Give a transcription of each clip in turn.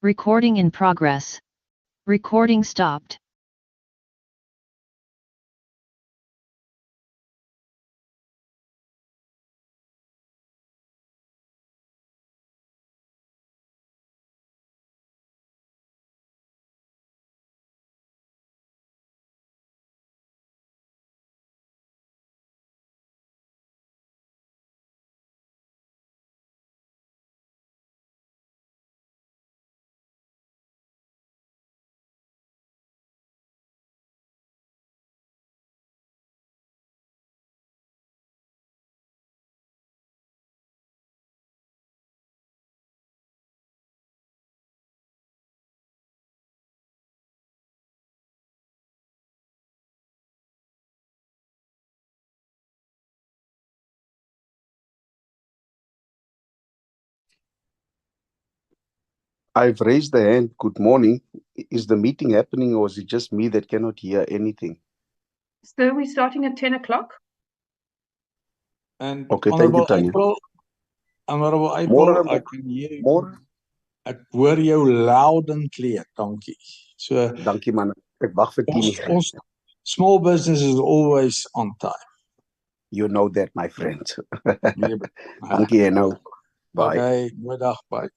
Recording in progress. Recording stopped. I've raised the hand. Good morning. Is the meeting happening or is it just me that cannot hear anything? So we're starting at 10 o'clock. And Okay, thank you, Tanya. Honorable April, More, I can hear you. more. Ek hoor jou loud and clear. Dankie. So Dankie man. Ek wag vir 10 ons small business is always on time. You know that, my friend. Nee, Dankie, nou. Bye. Okay, goeiedag, bye.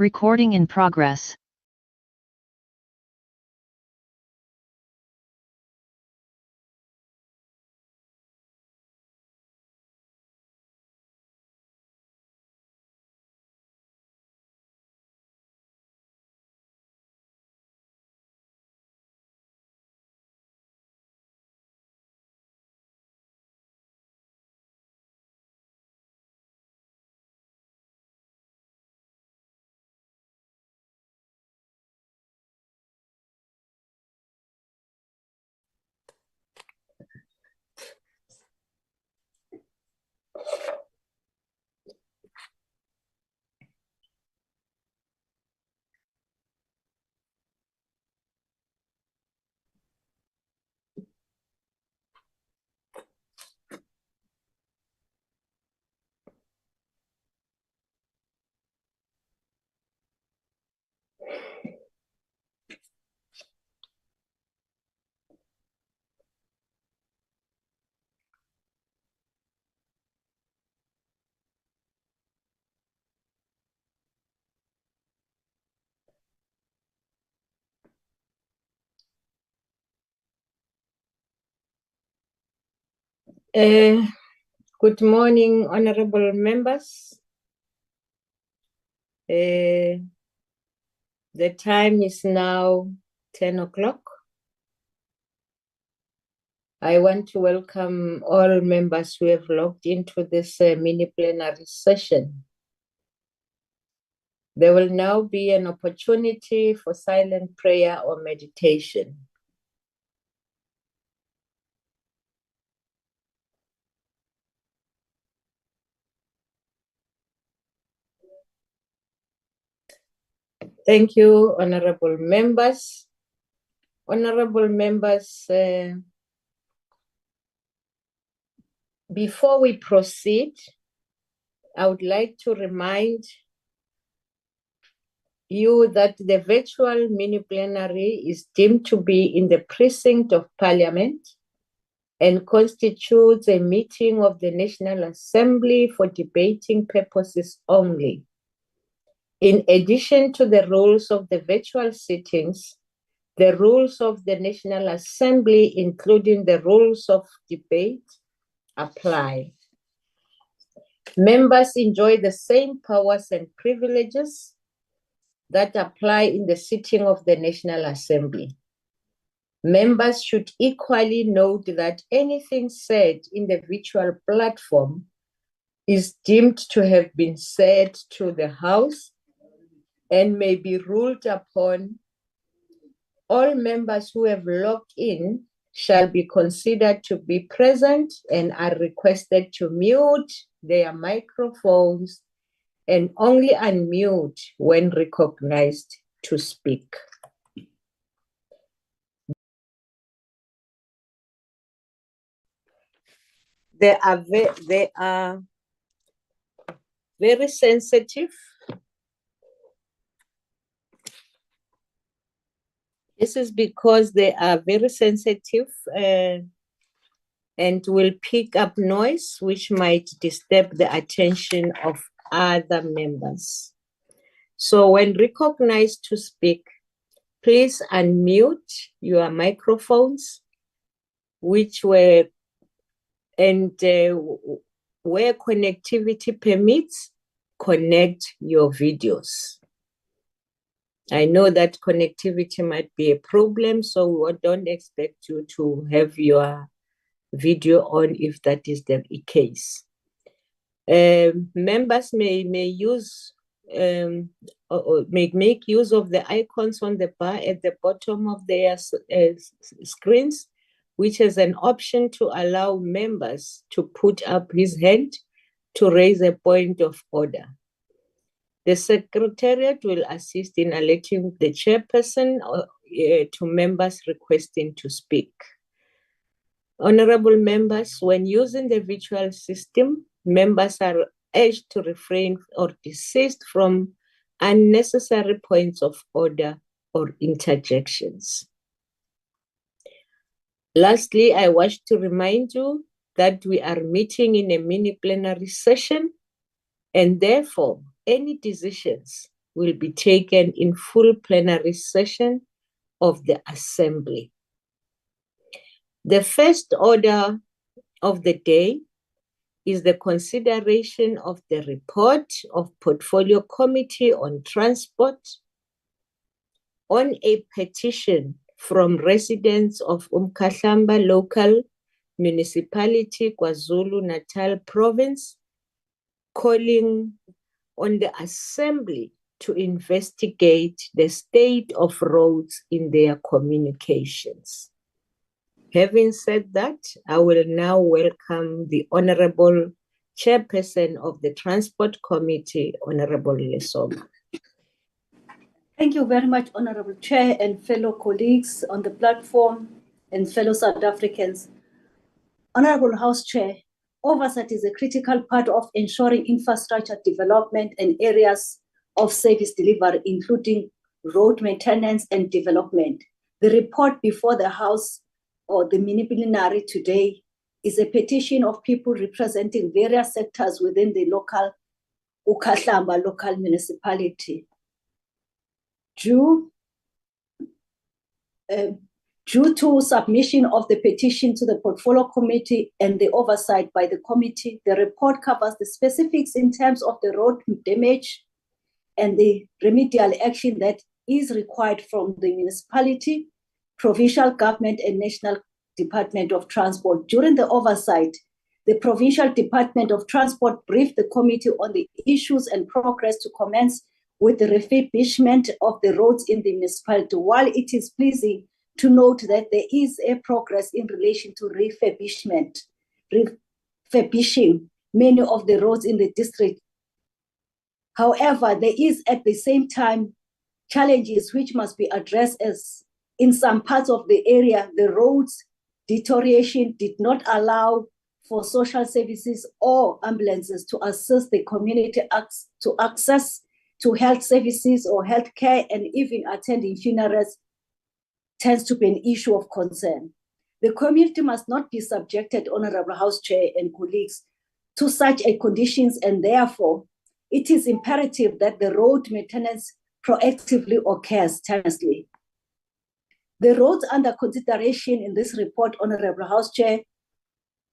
Recording in progress. Good morning, honorable members. The time is now 10 o'clock. I want to welcome all members who have logged into this mini-plenary session. There will now be an opportunity for silent prayer or meditation. Thank you, honorable members. Honorable members, before we proceed, I would like to remind you that the virtual mini-plenary is deemed to be in the precinct of Parliament and constitutes a meeting of the National Assembly for debating purposes only. In addition to the rules of the virtual sittings, the rules of the National Assembly, including the rules of debate, apply. Members enjoy the same powers and privileges that apply in the sitting of the National Assembly. Members should equally note that anything said in the virtual platform is deemed to have been said to the House and may be ruled upon. All members who have logged in shall be considered to be present and are requested to mute their microphones and only unmute when recognized to speak. They are very sensitive. This is because they are very sensitive and will pick up noise which might disturb the attention of other members. So when recognized to speak, please unmute your microphones, where connectivity permits, connect your videos. I know that connectivity might be a problem, so we don't expect you to have your video on if that is the case. Members may use make use of the icons on the bar at the bottom of their screens, which has an option to allow members to put up his hand to raise a point of order. The Secretariat will assist in alerting the chairperson to members requesting to speak. Honorable members, when using the virtual system, members are urged to refrain or desist from unnecessary points of order or interjections. Lastly, I wish to remind you that we are meeting in a mini-plenary session, and therefore any decisions will be taken in full plenary session of the Assembly. The first order of the day is the consideration of the report of Portfolio Committee on Transport on a petition from residents of Ukhahlamba Local Municipality, KwaZulu-Natal Province, calling on the Assembly to investigate the state of roads in their communications. Having said that, I will now welcome the Honorable Chairperson of the Transport Committee, Honorable Lesoma. Thank you very much, Honorable Chair and fellow colleagues on the platform and fellow South Africans. Honorable House Chair, oversight is a critical part of ensuring infrastructure development and areas of service delivery, including road maintenance and development. The report before the House or the Mini-plenary today is a petition of people representing various sectors within the local Ukhahlamba Local Municipality. Due to submission of the petition to the Portfolio Committee and the oversight by the committee, the report covers the specifics in terms of the road damage and the remedial action that is required from the municipality, provincial government, and National Department of Transport. During the oversight, the Provincial Department of Transport briefed the committee on the issues and progress to commence with the refurbishment of the roads in the municipality. While it is pleasing to note that there is a progress in relation to refurbishing many of the roads in the district, however, there is at the same time challenges which must be addressed, as in some parts of the area, the roads deterioration did not allow for social services or ambulances to assist the community to access to health services or health care, and even attending funerals tends to be an issue of concern. The community must not be subjected, Honorable House Chair and colleagues, to such a conditions, and therefore it is imperative that the road maintenance proactively occurs timely. The roads under consideration in this report, Honorable House Chair,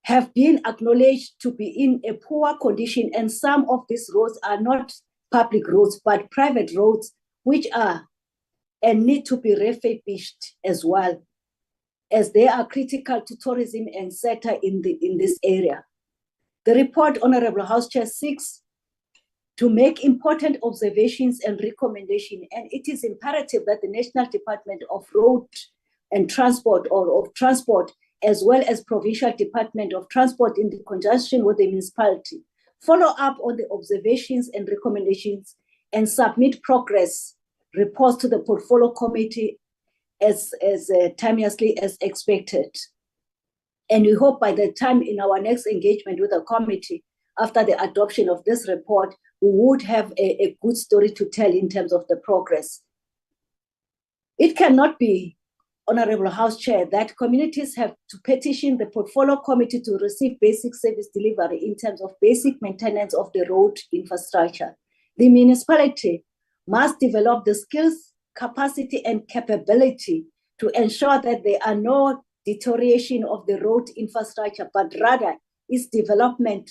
have been acknowledged to be in a poor condition, and some of these roads are not public roads, but private roads, which are and need to be refurbished as well, as they are critical to tourism and sector in this area. The report, Honorable House Chair, seeks to make important observations and recommendations, and it is imperative that the National Department of Road and Transport, or of Transport, as well as Provincial Department of Transport in conjunction with the municipality, follow up on the observations and recommendations and submit progress reports to the Portfolio Committee as timeously as expected. And we hope by the time in our next engagement with the committee, after the adoption of this report, we would have a good story to tell in terms of the progress. It cannot be, Honorable House Chair, that communities have to petition the Portfolio Committee to receive basic service delivery in terms of basic maintenance of the road infrastructure. The municipality must develop the skills, capacity, and capability to ensure that there are no deterioration of the road infrastructure, but rather its development.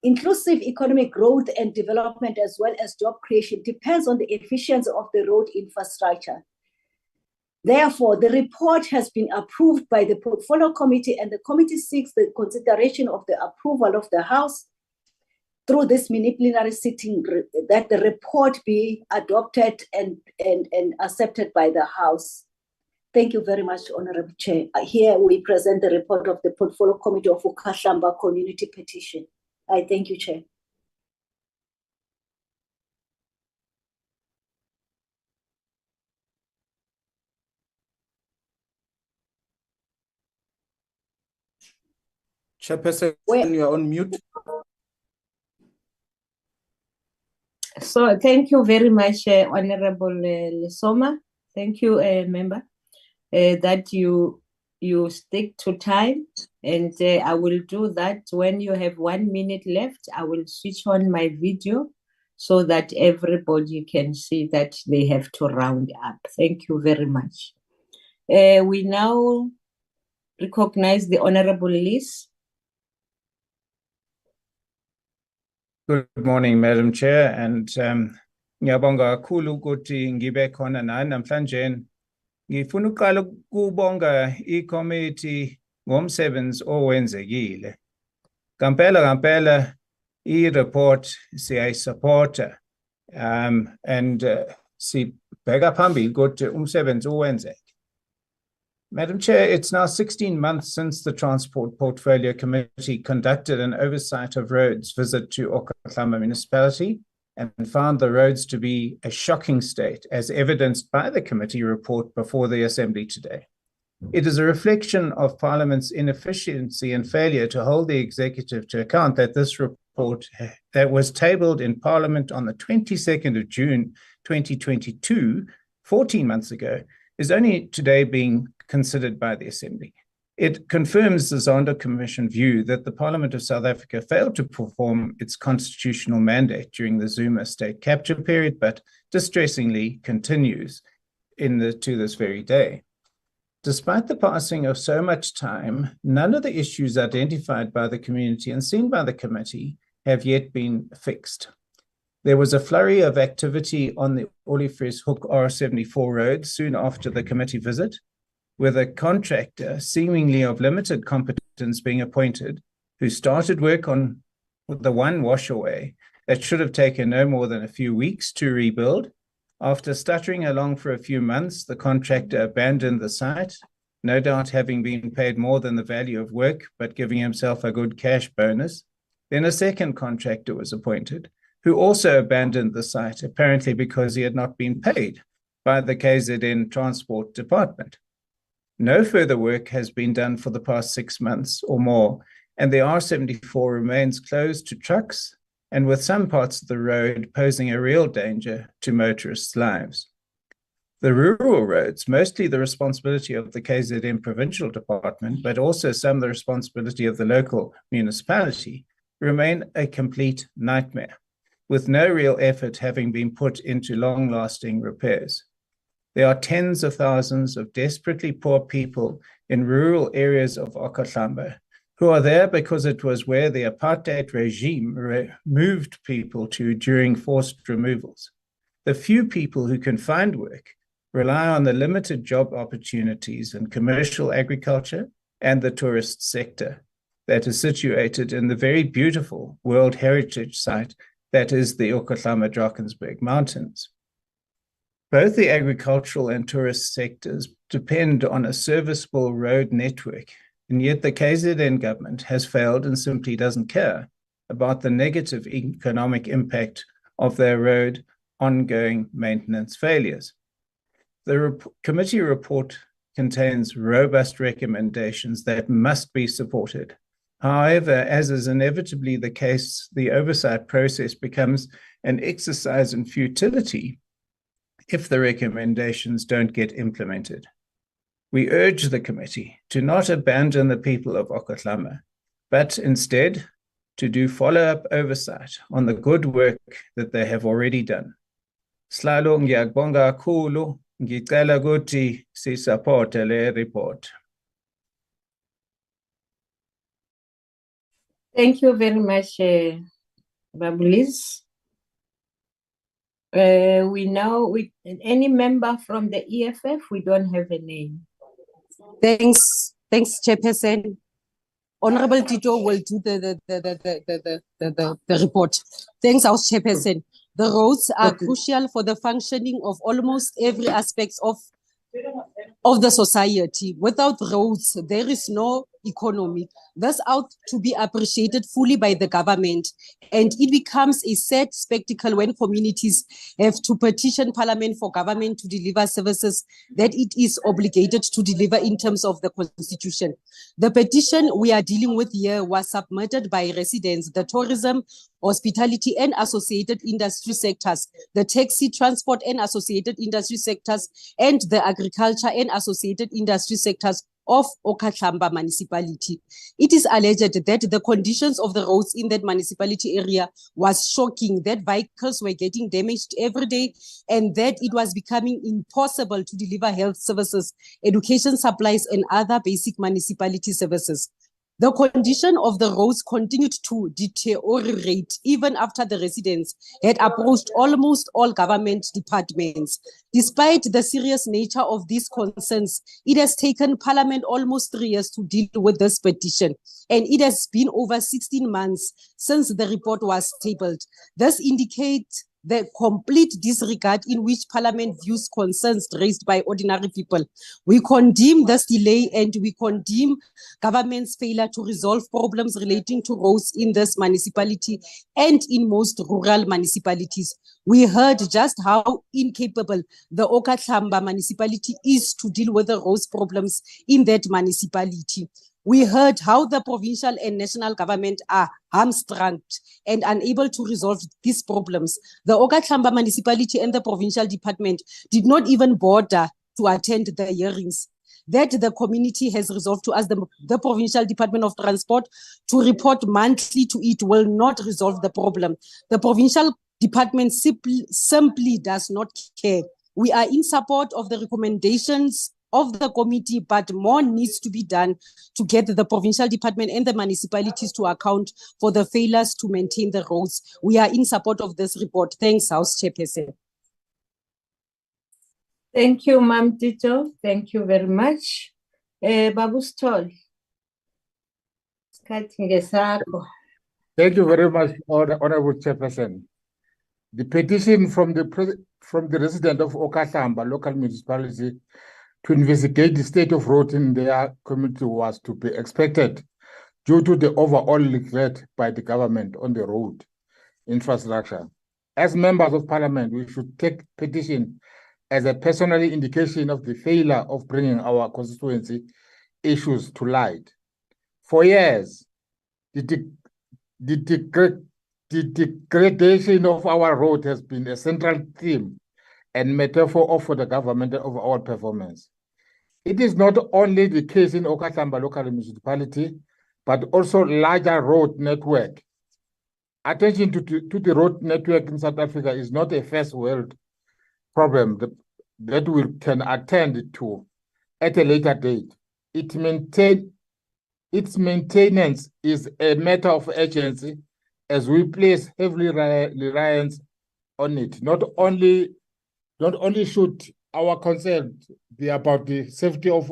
Inclusive economic growth and development, as well as job creation, depends on the efficiency of the road infrastructure. Therefore, the report has been approved by the Portfolio Committee, and the committee seeks the consideration of the approval of the House through this mini-plenary sitting, that the report be adopted and accepted by the House. Thank you very much, Honorable Chair. Here we present the report of the Portfolio Committee of Ukhahlamba Community Petition. I thank you, Chair. Chairperson, you are on mute. So thank you very much, Honorable Lesoma. Thank you, member, that you stick to time, and I will do that when you have 1 minute left. I will switch on my video so that everybody can see that they have to round up. Thank you very much. We now recognize the Honorable Liz. Good morning, Madam Chair, and ngiyabonga kakhulu ukuthi ngibe khona nani namhlanje. Ngifuna ukuqala ukubonga i-committee ngomsebenzi owenzekile. Kampela i-report siyayisupporta and sibheka phambili ukuthi umsebenzi uwenzeke. Madam Chair, it's now 16 months since the Transport Portfolio Committee conducted an oversight of roads visit to Ukhahlamba Municipality and found the roads to be a shocking state, as evidenced by the committee report before the Assembly today. It is a reflection of Parliament's inefficiency and failure to hold the executive to account that this report that was tabled in Parliament on the 22nd of June 2022, 14 months ago, is only today being considered by the Assembly. It confirms the Zondo Commission view that the Parliament of South Africa failed to perform its constitutional mandate during the Zuma state capture period, but distressingly continues to this very day. Despite the passing of so much time, none of the issues identified by the community and seen by the committee have yet been fixed. There was a flurry of activity on the Olifres Hook R74 road soon after the committee visit, with a contractor seemingly of limited competence being appointed, who started work on the one washaway that should have taken no more than a few weeks to rebuild. After stuttering along for a few months, the contractor abandoned the site, no doubt having been paid more than the value of work, but giving himself a good cash bonus. Then a second contractor was appointed, who also abandoned the site, apparently because he had not been paid by the KZN Transport Department. No further work has been done for the past 6 months or more, and the R74 remains closed to trucks, and with some parts of the road posing a real danger to motorists' lives. The rural roads, mostly the responsibility of the KZN Provincial Department, but also some the responsibility of the local municipality, remain a complete nightmare, with no real effort having been put into long-lasting repairs. There are tens of thousands of desperately poor people in rural areas of Ukhahlamba who are there because it was where the apartheid regime moved people to during forced removals. The few people who can find work rely on the limited job opportunities in commercial agriculture and the tourist sector that is situated in the very beautiful World Heritage Site that is the Ukhahlamba Drakensberg Mountains. Both the agricultural and tourist sectors depend on a serviceable road network, and yet the KZN government has failed and simply doesn't care about the negative economic impact of their road ongoing maintenance failures. The committee report contains robust recommendations that must be supported. However, as is inevitably the case, the oversight process becomes an exercise in futility if the recommendations don't get implemented. We urge the committee to not abandon the people of Ukhahlamba, but instead to do follow-up oversight on the good work that they have already done. Slalo ngiyakubonga kakhulu, ngicela ukuthi sisupporte le report. Thank you very much, Babulis. Any member from the EFF, we don't have a name. Thanks, Chairperson. Honorable Tito will do the report. Thanks, House Chairperson. The roads are crucial for the functioning of almost every aspect of the society. Without roads, there is no economy. This ought to be appreciated fully by the government, and it becomes a sad spectacle when communities have to petition Parliament for government to deliver services that it is obligated to deliver in terms of the Constitution. The petition we are dealing with here was submitted by residents, the tourism, hospitality and associated industry sectors, the taxi, transport and associated industry sectors, and the agriculture and associated industry sectors of Ukhahlamba municipality. It is alleged that the conditions of the roads in that municipality area was shocking, that vehicles were getting damaged every day, and that it was becoming impossible to deliver health services, education supplies, and other basic municipality services. The condition of the roads continued to deteriorate even after the residents had approached almost all government departments. Despite the serious nature of these concerns, it has taken Parliament almost 3 years to deal with this petition, and it has been over 16 months since the report was tabled. This indicates the complete disregard in which Parliament views concerns raised by ordinary people. We condemn this delay and we condemn government's failure to resolve problems relating to roads in this municipality and in most rural municipalities. We heard just how incapable the Ukhahlamba municipality is to deal with the roads problems in that municipality. We heard how the provincial and national government are hamstrung and unable to resolve these problems. The Ukhahlamba municipality and the provincial department did not even bother to attend the hearings. That the community has resolved to ask the Provincial Department of Transport to report monthly to it will not resolve the problem. The provincial department simply does not care. We are in support of the recommendations of the committee, but more needs to be done to get the provincial department and the municipalities to account for the failures to maintain the roads. We are in support of this report. Thanks, House Chairperson. Thank you, Ma'am Tito. Thank you very much. Babu Stol. Thank you very much, Honorable Chairperson. The petition from the resident of Ukhahlamba Local Municipality to investigate the state of road in their community was to be expected due to the overall neglect by the government on the road infrastructure. As members of Parliament, we should take petition as a personal indication of the failure of bringing our constituency issues to light. For years, the degradation of our road has been a central theme and metaphor for the government of our performance. It is not only the case in Ukhahlamba Local Municipality, but also larger road network. Attention to the road network in South Africa is not a first world problem that we can attend to at a later date. Its maintenance is a matter of urgency as we place heavily reliance on it. Not only should our concern be about the safety of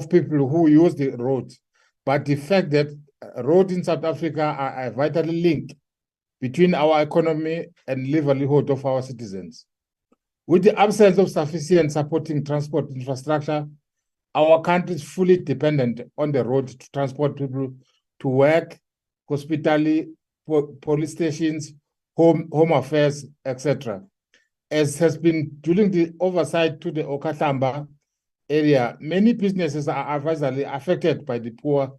people who use the roads, but the fact that roads in South Africa are a vital link between our economy and livelihood of our citizens. With the absence of sufficient supporting transport infrastructure, our country is fully dependent on the road to transport people to work, hospitality, police stations, home affairs, etc. As has been during the oversight to the Ukhahlamba area, many businesses are adversely affected by the poor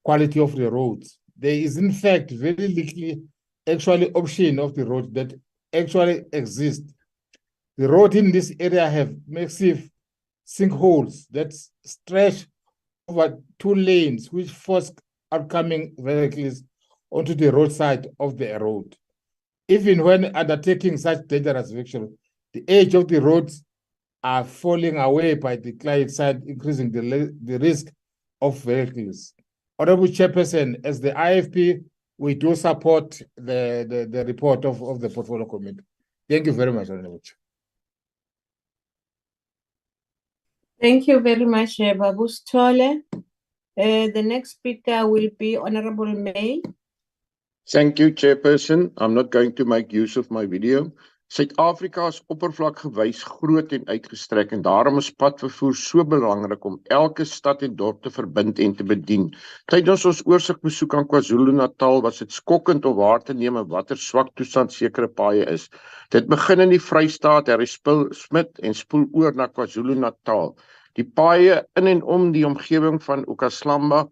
quality of the roads. There is in fact very little actually option of the road that actually exists. The road in this area have massive sinkholes that stretch over 2 lanes, which force upcoming vehicles onto the roadside of the road. Even when undertaking such dangerous vehicles, the age of the roads are falling away by the climate side, increasing the risk of vehicles. Honorable Chairperson, as the IFP, we do support the report of the Portfolio Committee. Thank you very much, Honorable Chair. Thank you very much, Babu Stole. The next speaker will be Honorable May. Thank you, Chairperson. I'm not going to make use of my video. Suid-Afrika is oppervlakkigewys groot en uitgestrek en daarom is padvervoer so belangrik om elke stad en dorp te verbind en te bedien. Tydens ons oorsigbesoek aan KwaZulu-Natal was dit skokkend om waar te neem watter swak toestand sekere paaie is. Dit begin in die Vrystaat, Smit en spoel oor na KwaZulu-Natal. Die paaie in en om die omgewing van Ukhahlamba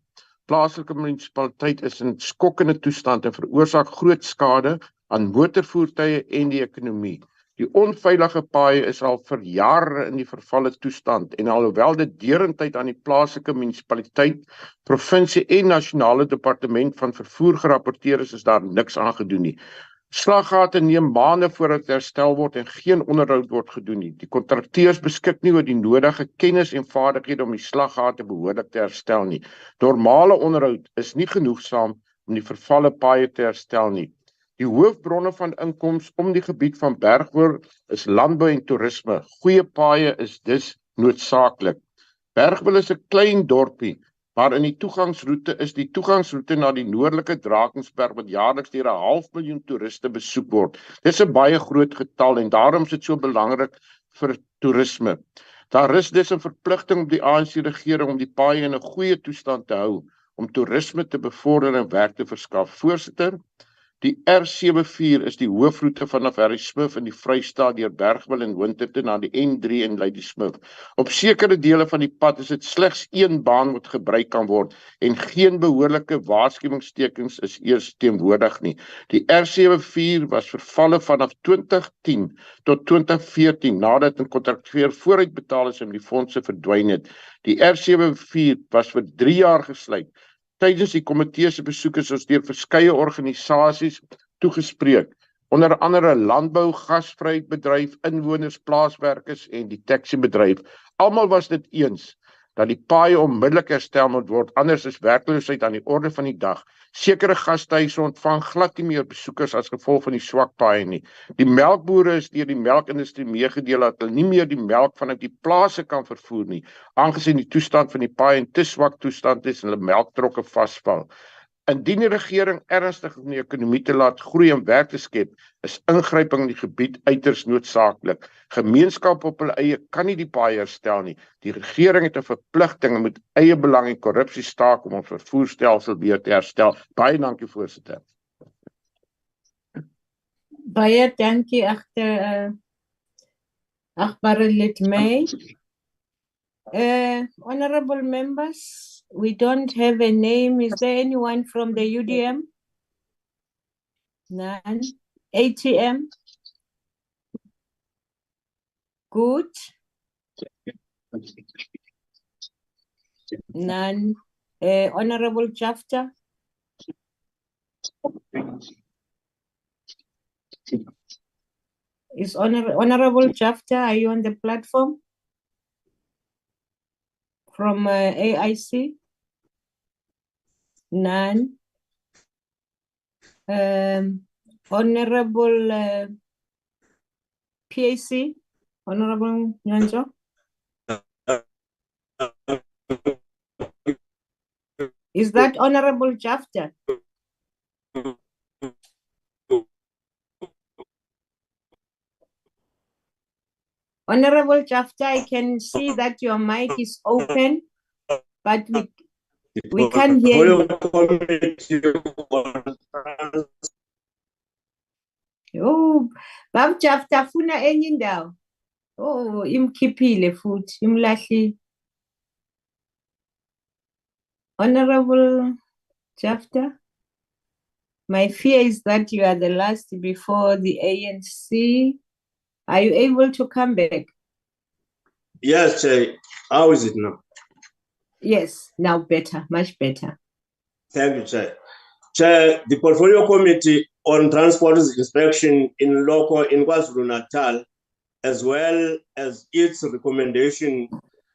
plaaslike munisipaliteit is in skokkende toestand en veroorsaak groot skade aan motorvoertuie en die ekonomie. Die onveilige paaie is al vir jare in die vervalle toestand en alhoewel dit deurentyd aan die plaaslike munisipaliteit, provinsie en nasionale departement van vervoer gerapporteer is daar niks aan gedoen nie. Slaggate neem maande voordat dit herstel word en geen onderhoud word gedoen nie. Die kontrakteurs beskik nie oor die nodige kennis en vaardighede om die slaggate behoorlik te herstel nie. Normale onderhoud is nie genoegsaam om die vervalle paaie te herstel nie. Die hoofbronne van inkomste om die gebied van Bergwil is landbou en toerisme. Goeie paaie is dus noodsaaklik. Bergwil is 'n klein dorpie, maar in die toegangsroete is die toegangsroete na die noordelike Drakensberg wat jaarliks deur 500.000 toeriste besoek word. Dit is 'n baie groot getal en daarom is dit so belangrik vir toerisme. Daar is dus 'n verpligting op die ANC-regering om die paaie in 'n goeie toestand te hou, om toerisme te bevorder en werk te verskaf. Voorsitter, die R74 is die hoofroete vanaf Harrismith in die Vrystaat deur Bergwil en Winterton na die N3 en Ladysmith. Op sekere dele van die pad is dit slegs een baan wat gebruik kan word en geen behoorlike waarskuwingstekens is eers teenwoordig nie. Die R74 was vervalle vanaf 2010 tot 2014 nadat 'n kontrakteur vooruitbetaal is en die fondse verdwyn het. Die R74 was vir 3 jaar gesluit. Tydens die komitee se besoeke is ons deur verskeie organisasies toegespreek, onder andere landbou, gasvryheidsbedryf, inwoners, plaaswerkers en die taxi-bedryf. Almal was dit eens dat die paaie onmiddellik herstel moet word, anders is werkloosheid aan die orde van die dag. Sekere gastehuise ontvang glad nie meer besoekers as gevolg van die swak paaie nie. Die melkbore is deur die melkindustrie meegedeel dat hulle nie meer die melk vanuit die plase kan vervoer nie, aangesien die toestand van die paaie in te swak toestand is en hulle melktrokke vasval. Indien die regering ernstig om die ekonomie te laat groei en werk te skep, is ingryping in die gebied uiters noodsaaklik. Gemeenskap op hulle eie kan nie die paaie herstel nie. Die regering het 'n verpligting en moet eie belang en korrupsie staak om ons vervoerstelsel weer te herstel. Baie dankie, voorsitter. Baie dankie, achtbare lid May. Honorable members, we don't have a name. Is there anyone from the UDM? None. ATM? Good. None. Honorable Jafta? Is Honorable Jafta, are you on the platform? From AIC? None. Honorable PAC? Honorable Nyanjo? Is that Honorable Jafta? Honorable Jafta, I can see that your mic is open, but we can't hear you. Oh, Bab Jafta funa enye indawo. Oh, imkhiphile futhi, imlahli. Honorable Jafta, my fear is that you are the last before the ANC. Are you able to come back? Yes, Chair. How is it now? Yes, now better, much better. Thank you, Chair. Chair, the Portfolio Committee on Transport Inspection in KwaZulu-Natal, as well as its recommendation,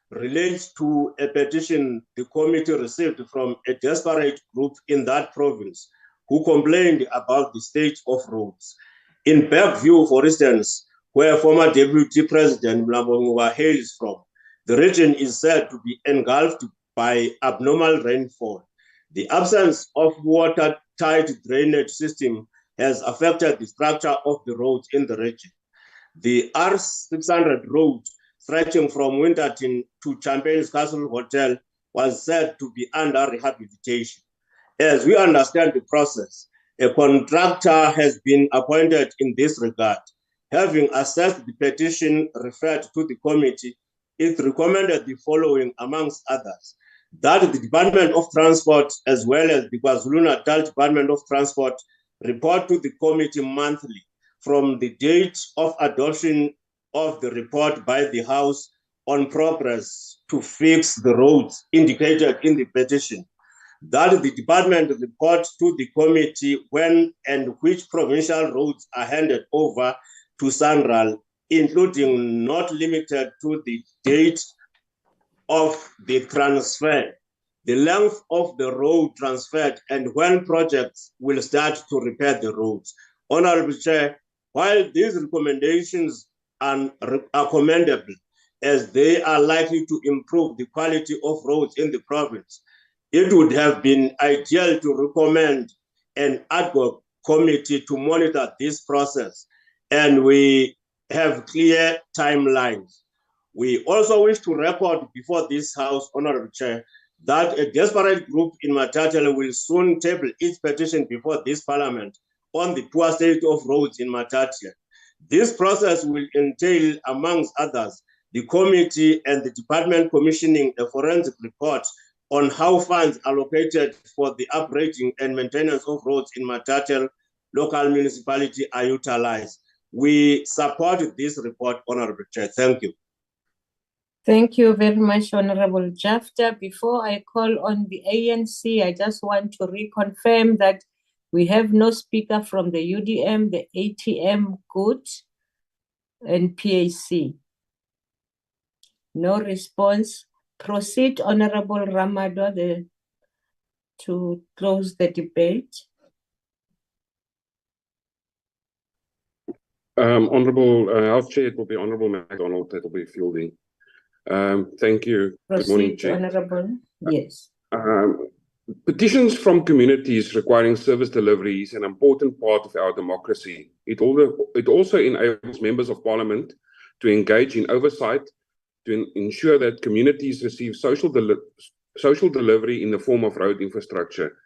relates to a petition the committee received from a desperate group in that province who complained about the state of roads. In Bergview, for instance, where former Deputy President Mpumalanga hails from, the region is said to be engulfed by abnormal rainfall. The absence of watertight drainage system has affected the structure of the roads in the region. The R600 road stretching from Winterton to Champagne's Castle Hotel was said to be under rehabilitation. As we understand the process, a contractor has been appointed in this regard. Having assessed the petition referred to the committee, it recommended the following, amongst others: that the Department of Transport, as well as the KwaZulu-Natal Department of Transport, report to the committee monthly from the date of adoption of the report by the House on progress to fix the roads indicated in the petition, that the department report to the committee when and which provincial roads are handed over to SANRAL, including not limited to the date of the transfer, the length of the road transferred, and when projects will start to repair the roads. Honorable Chair, while these recommendations are commendable, as they are likely to improve the quality of roads in the province, it would have been ideal to recommend an ad hoc committee to monitor this process, and we have clear timelines. We also wish to record before this House, Honorable Chair, that a desperate group in Matatiele will soon table its petition before this Parliament on the poor state of roads in Matatiele. This process will entail, amongst others, the committee and the department commissioning a forensic report on how funds allocated for the upgrading and maintenance of roads in Matatiele Local Municipality are utilized. We support this report, Honorable Chair. Thank you. Thank you very much, Honorable Jafta. Before I call on the ANC, I just want to reconfirm that we have no speaker from the UDM, the ATM, GOOD, and PAC. No response. Proceed, Honorable Ramadwa, to close the debate. Honorable Health Chair, it will be Honorable MacDonald that will be fielding. Thank you. Proceed, good morning, Chair. Honorable. Yes. Petitions from communities requiring service delivery is an important part of our democracy. It also enables members of Parliament to engage in oversight to ensure that communities receive social delivery in the form of road infrastructure.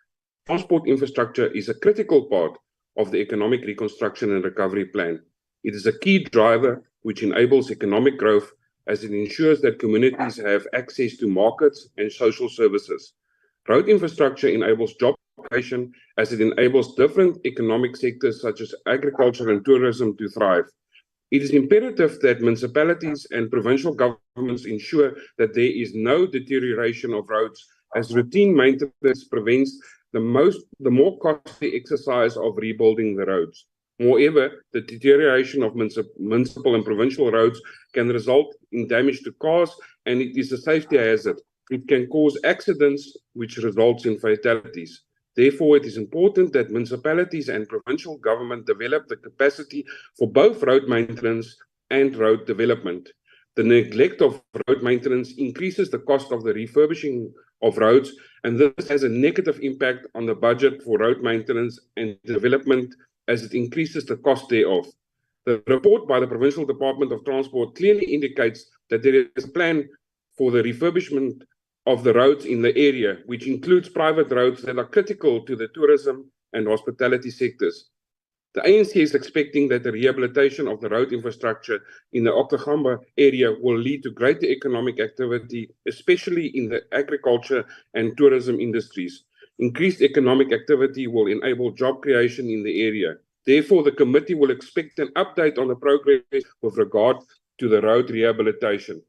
Transport infrastructure is a critical part of the economic reconstruction and recovery plan. It is a key driver which enables economic growth as it ensures that communities have access to markets and social services. Road infrastructure enables job creation as it enables different economic sectors such as agriculture and tourism to thrive. It is imperative that municipalities and provincial governments ensure that there is no deterioration of roads, as routine maintenance prevents the more costly exercise of rebuilding the roads. Moreover, the deterioration of municipal and provincial roads can result in damage to cars, and it is a safety hazard. It can cause accidents, which results in fatalities. Therefore, it is important that municipalities and provincial government develop the capacity for both road maintenance and road development. The neglect of road maintenance increases the cost of the refurbishing of roads, and this has a negative impact on the budget for road maintenance and development as it increases the cost thereof. The report by the Provincial Department of Transport clearly indicates that there is a plan for the refurbishment of the roads in the area, which includes private roads that are critical to the tourism and hospitality sectors. The ANC is expecting that the rehabilitation of the road infrastructure in the Ukhahlamba area will lead to greater economic activity, especially in the agriculture and tourism industries. Increased economic activity will enable job creation in the area. Therefore, the committee will expect an update on the progress with regard to the road rehabilitation.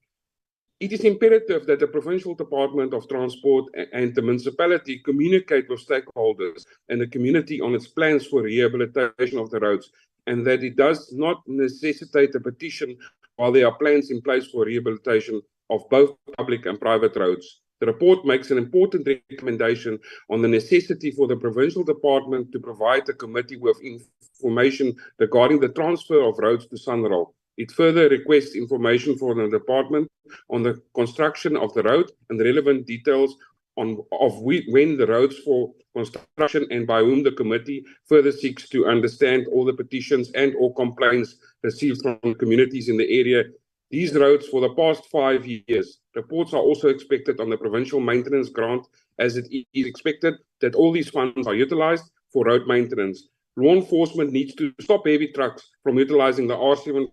It is imperative that the Provincial Department of Transport and the municipality communicate with stakeholders and the community on its plans for rehabilitation of the roads, and that it does not necessitate a petition while there are plans in place for rehabilitation of both public and private roads. The report makes an important recommendation on the necessity for the Provincial Department to provide the committee with information regarding the transfer of roads to SANRAL. It further requests information from the department on the construction of the road and the relevant details of when the roads for construction and by whom the committee further seeks to understand all the petitions and or complaints received from communities in the area. These roads for the past 5 years. Reports are also expected on the provincial maintenance grant, as it is expected that all these funds are utilized for road maintenance. Law enforcement needs to stop heavy trucks from utilizing the R74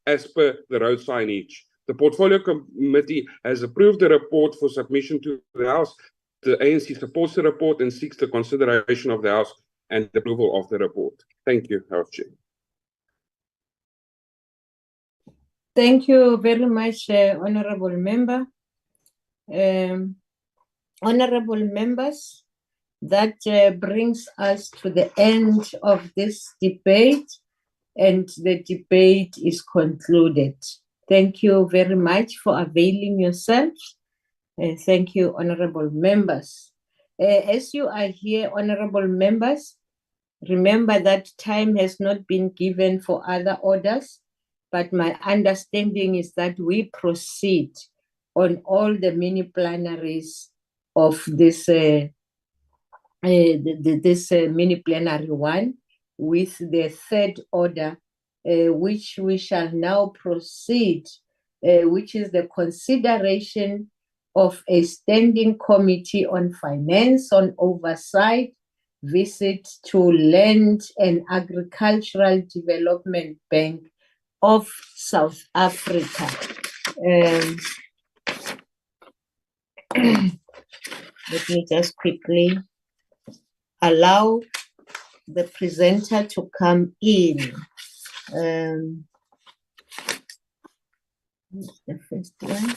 as per the road signage. The Portfolio Committee has approved the report for submission to the House. The ANC supports the report and seeks the consideration of the House and the approval of the report. Thank you, House Chair. Thank you very much, Honorable Member. Honorable members, that brings us to the end of this debate, and the debate is concluded. Thank you very much for availing yourselves. Thank you, honorable members. As you are here, honorable members, remember that time has not been given for other orders, but my understanding is that we proceed on all the mini plenaries of this mini plenary one with the third order, which we shall now proceed, which is the consideration of a standing committee on finance, on oversight, visit to Land and Agricultural Development Bank of South Africa. Let me just quickly allow the presenter to come in. The first one.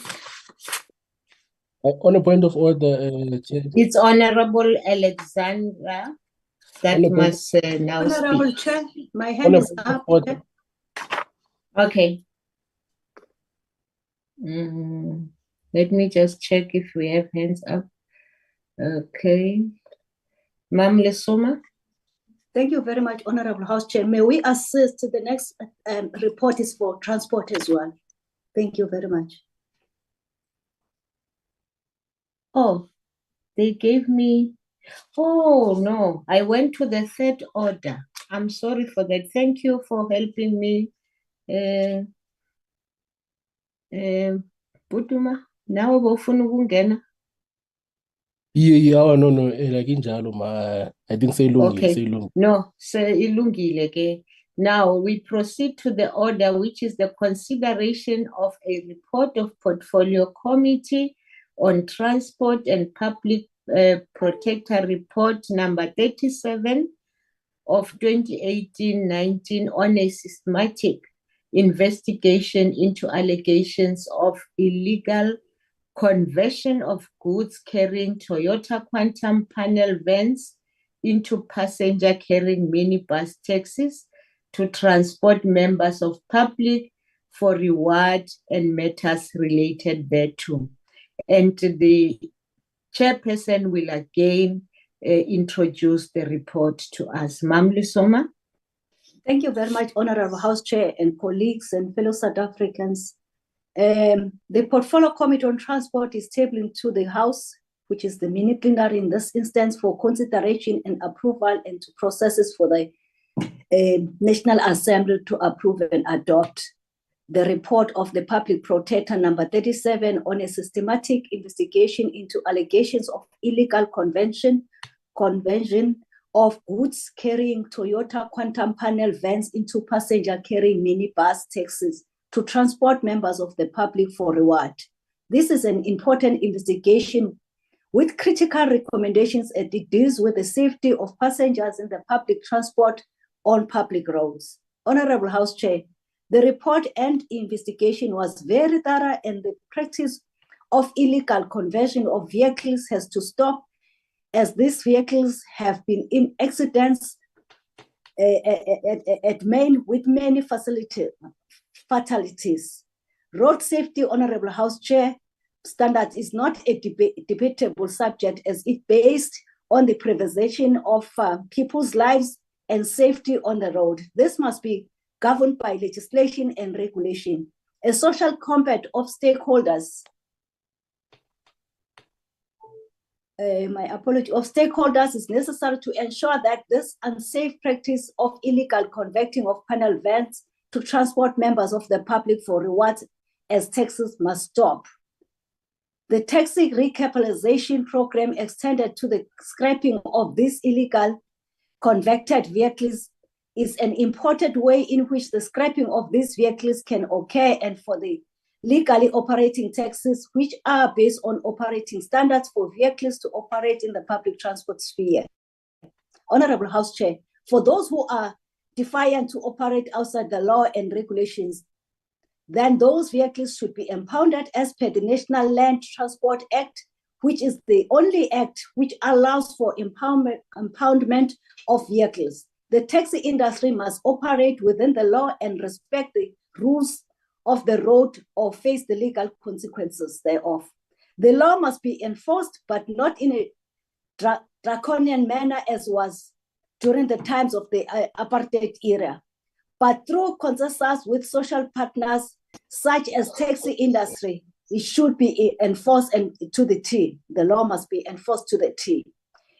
On a point of order, Chair. It's Honorable Alexandra that must now Honorable speak. Chair, my hand is up. Order. Okay. Let me just check if we have hands up. Okay. Ma'am Lesoma. Thank you very much, Honorable House Chair. May we assist? The next report is for transport as well. Thank you very much. Oh, they gave me, oh no, I went to the third order. I'm sorry for that. Thank you for helping me. Butuma, now bofuna ukungena. Yeah, no, like injalo, I think say lungi, Okay. say lungi. No, ilungile ke. Now we proceed to the order, which is the consideration of a report of Portfolio Committee on Transport and Public Protector Report number 37 of 2018-19 on a systematic investigation into allegations of illegal conversion of goods carrying Toyota Quantum panel vans into passenger carrying minibus taxis to transport members of public for reward and matters related thereto. And the chairperson will again introduce the report to us. Ma'am Lesoma. Thank you very much, Honorable House Chair and colleagues and fellow South Africans. The Portfolio Committee on Transport is tabling to the House, which is the mini plenary in this instance, for consideration and approval and to processes for the National Assembly to approve and adopt the report of the Public Protector number 37 on a systematic investigation into allegations of illegal conversion of goods carrying Toyota Quantum panel vans into passenger carrying minibus taxis to transport members of the public for reward. This is an important investigation with critical recommendations as it deals with the safety of passengers in the public transport on public roads. Honorable House Chair, the report and investigation was very thorough, and the practice of illegal conversion of vehicles has to stop, as these vehicles have been in accidents with many fatalities. Road safety, Honorable House Chair, standards is not a debatable subject, as it based on the preservation of people's lives and safety on the road. This must be governed by legislation and regulation. A social compact of stakeholders, is necessary to ensure that this unsafe practice of illegal converting of panel vans to transport members of the public for rewards as taxis must stop. The taxi recapitalization program extended to the scrapping of these illegal converted vehicles is an important way in which the scrapping of these vehicles can occur, and for the legally operating taxis, which are based on operating standards for vehicles to operate in the public transport sphere. Honorable House Chair, for those who are defiant to operate outside the law and regulations, then those vehicles should be impounded as per the National Land Transport Act, which is the only act which allows for impoundment of vehicles. The taxi industry must operate within the law and respect the rules of the road or face the legal consequences thereof. The law must be enforced, but not in a draconian manner as was during the times of the apartheid era, but through consensus with social partners such as taxi industry. It should be enforced and to the T. The law must be enforced to the T.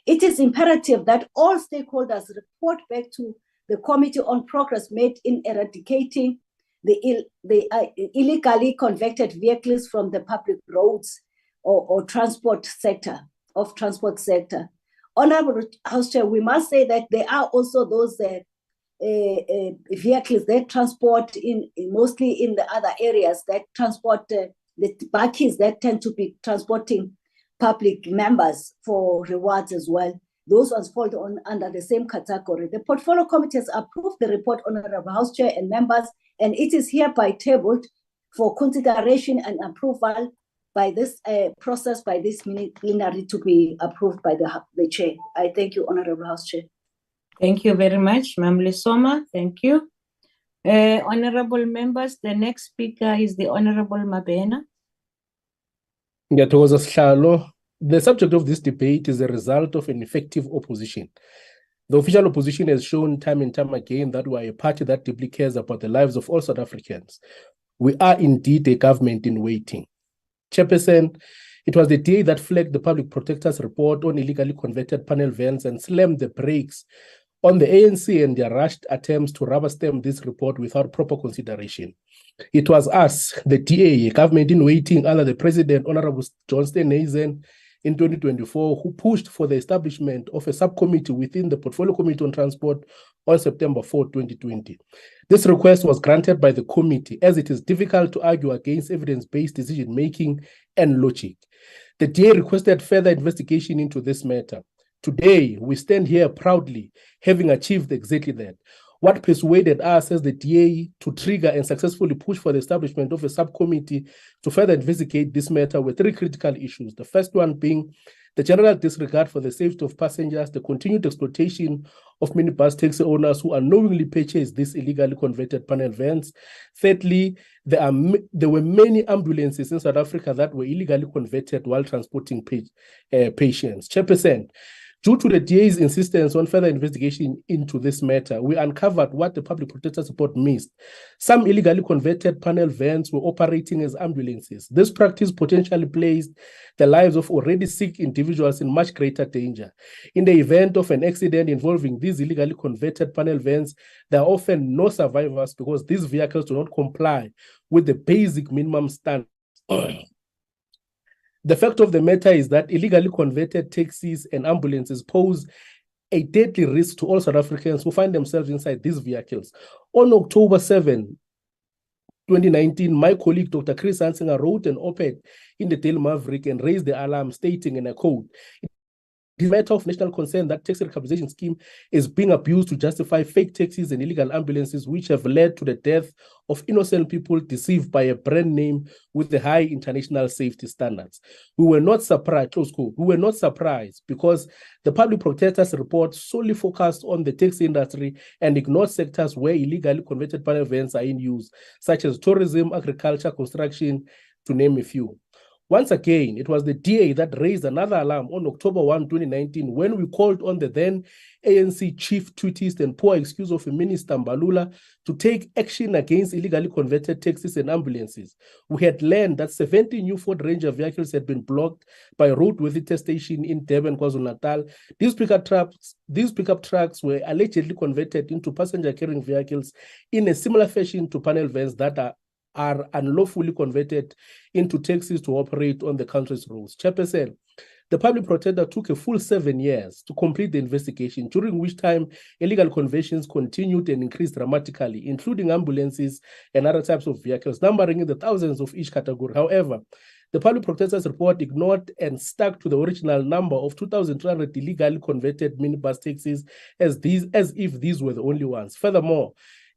It is imperative that all stakeholders report back to the Committee on progress made in eradicating the illegally converted vehicles from the public roads or transport sector. Honorable House Chair, we must say that there are also those vehicles that transport mostly in the other areas that transport the bakkies that tend to be transporting public members for rewards as well. Those ones fall under the same category. The Portfolio Committee has approved the report, Honorable House Chair and members, and it is hereby tabled for consideration and approval by this process, by this mini-plenary to be approved by the Chair. I thank you, Honorable House Chair. Thank you very much, Ma'am Lisoma. Thank you. Honorable members, the next speaker is the Honorable Mabena. The subject of this debate is a result of an effective opposition. The official opposition has shown time and time again that we are a party that deeply cares about the lives of all South Africans. We are indeed a government in waiting. Chairperson, it was the day that flagged the Public Protector's report on illegally converted panel vans and slammed the brakes on the ANC and their rushed attempts to rubber stamp this report without proper consideration. It was us, the DA, a government in waiting under the President, Honorable John Steenhuisen, in 2024, who pushed for the establishment of a subcommittee within the Portfolio Committee on Transport on September 4, 2020. This request was granted by the committee as it is difficult to argue against evidence-based decision-making and logic. The DA requested further investigation into this matter. Today, we stand here proudly, having achieved exactly that. What persuaded us as the DA to trigger and successfully push for the establishment of a subcommittee to further investigate this matter were three critical issues. The first one being the general disregard for the safety of passengers, the continued exploitation of minibus taxi owners who unknowingly purchase these illegally converted panel vans. Thirdly, there were many ambulances in South Africa that were illegally converted while transporting patients. Chairperson, due to the DA's insistence on further investigation into this matter, we uncovered what the Public Protector's report missed. Some illegally converted panel vans were operating as ambulances. This practice potentially placed the lives of already sick individuals in much greater danger. In the event of an accident involving these illegally converted panel vans, there are often no survivors because these vehicles do not comply with the basic minimum standards. The fact of the matter is that illegally converted taxis and ambulances pose a deadly risk to all South Africans who find themselves inside these vehicles. On October 7, 2019, my colleague Dr. Chris Hansinger wrote an op-ed in the Daily Maverick and raised the alarm, stating, and I quote, "It is a matter of national concern that taxi recapitalization scheme is being abused to justify fake taxis and illegal ambulances, which have led to the death of innocent people deceived by a brand name with the high international safety standards." We were not surprised, close quote, we were not surprised because the Public Protector's report solely focused on the taxi industry and ignored sectors where illegally converted panel vans are in use, such as tourism, agriculture, construction, to name a few. Once again, it was the DA that raised another alarm on October 1, 2019, when we called on the then ANC chief tweetist and poor excuse of Minister Mbalula to take action against illegally converted taxis and ambulances. We had learned that 70 new Ford Ranger vehicles had been blocked by a roadworthy test station in Durban, KwaZulu-Natal. These pickup trucks were allegedly converted into passenger-carrying vehicles in a similar fashion to panel vans that are unlawfully converted into taxis to operate on the country's roads. Chairperson, the Public Protector took a full 7 years to complete the investigation, during which time illegal conversions continued and increased dramatically, including ambulances and other types of vehicles, numbering in the thousands of each category. However, the Public Protector's report ignored and stuck to the original number of 2,200 illegally converted minibus taxis as if these were the only ones. Furthermore,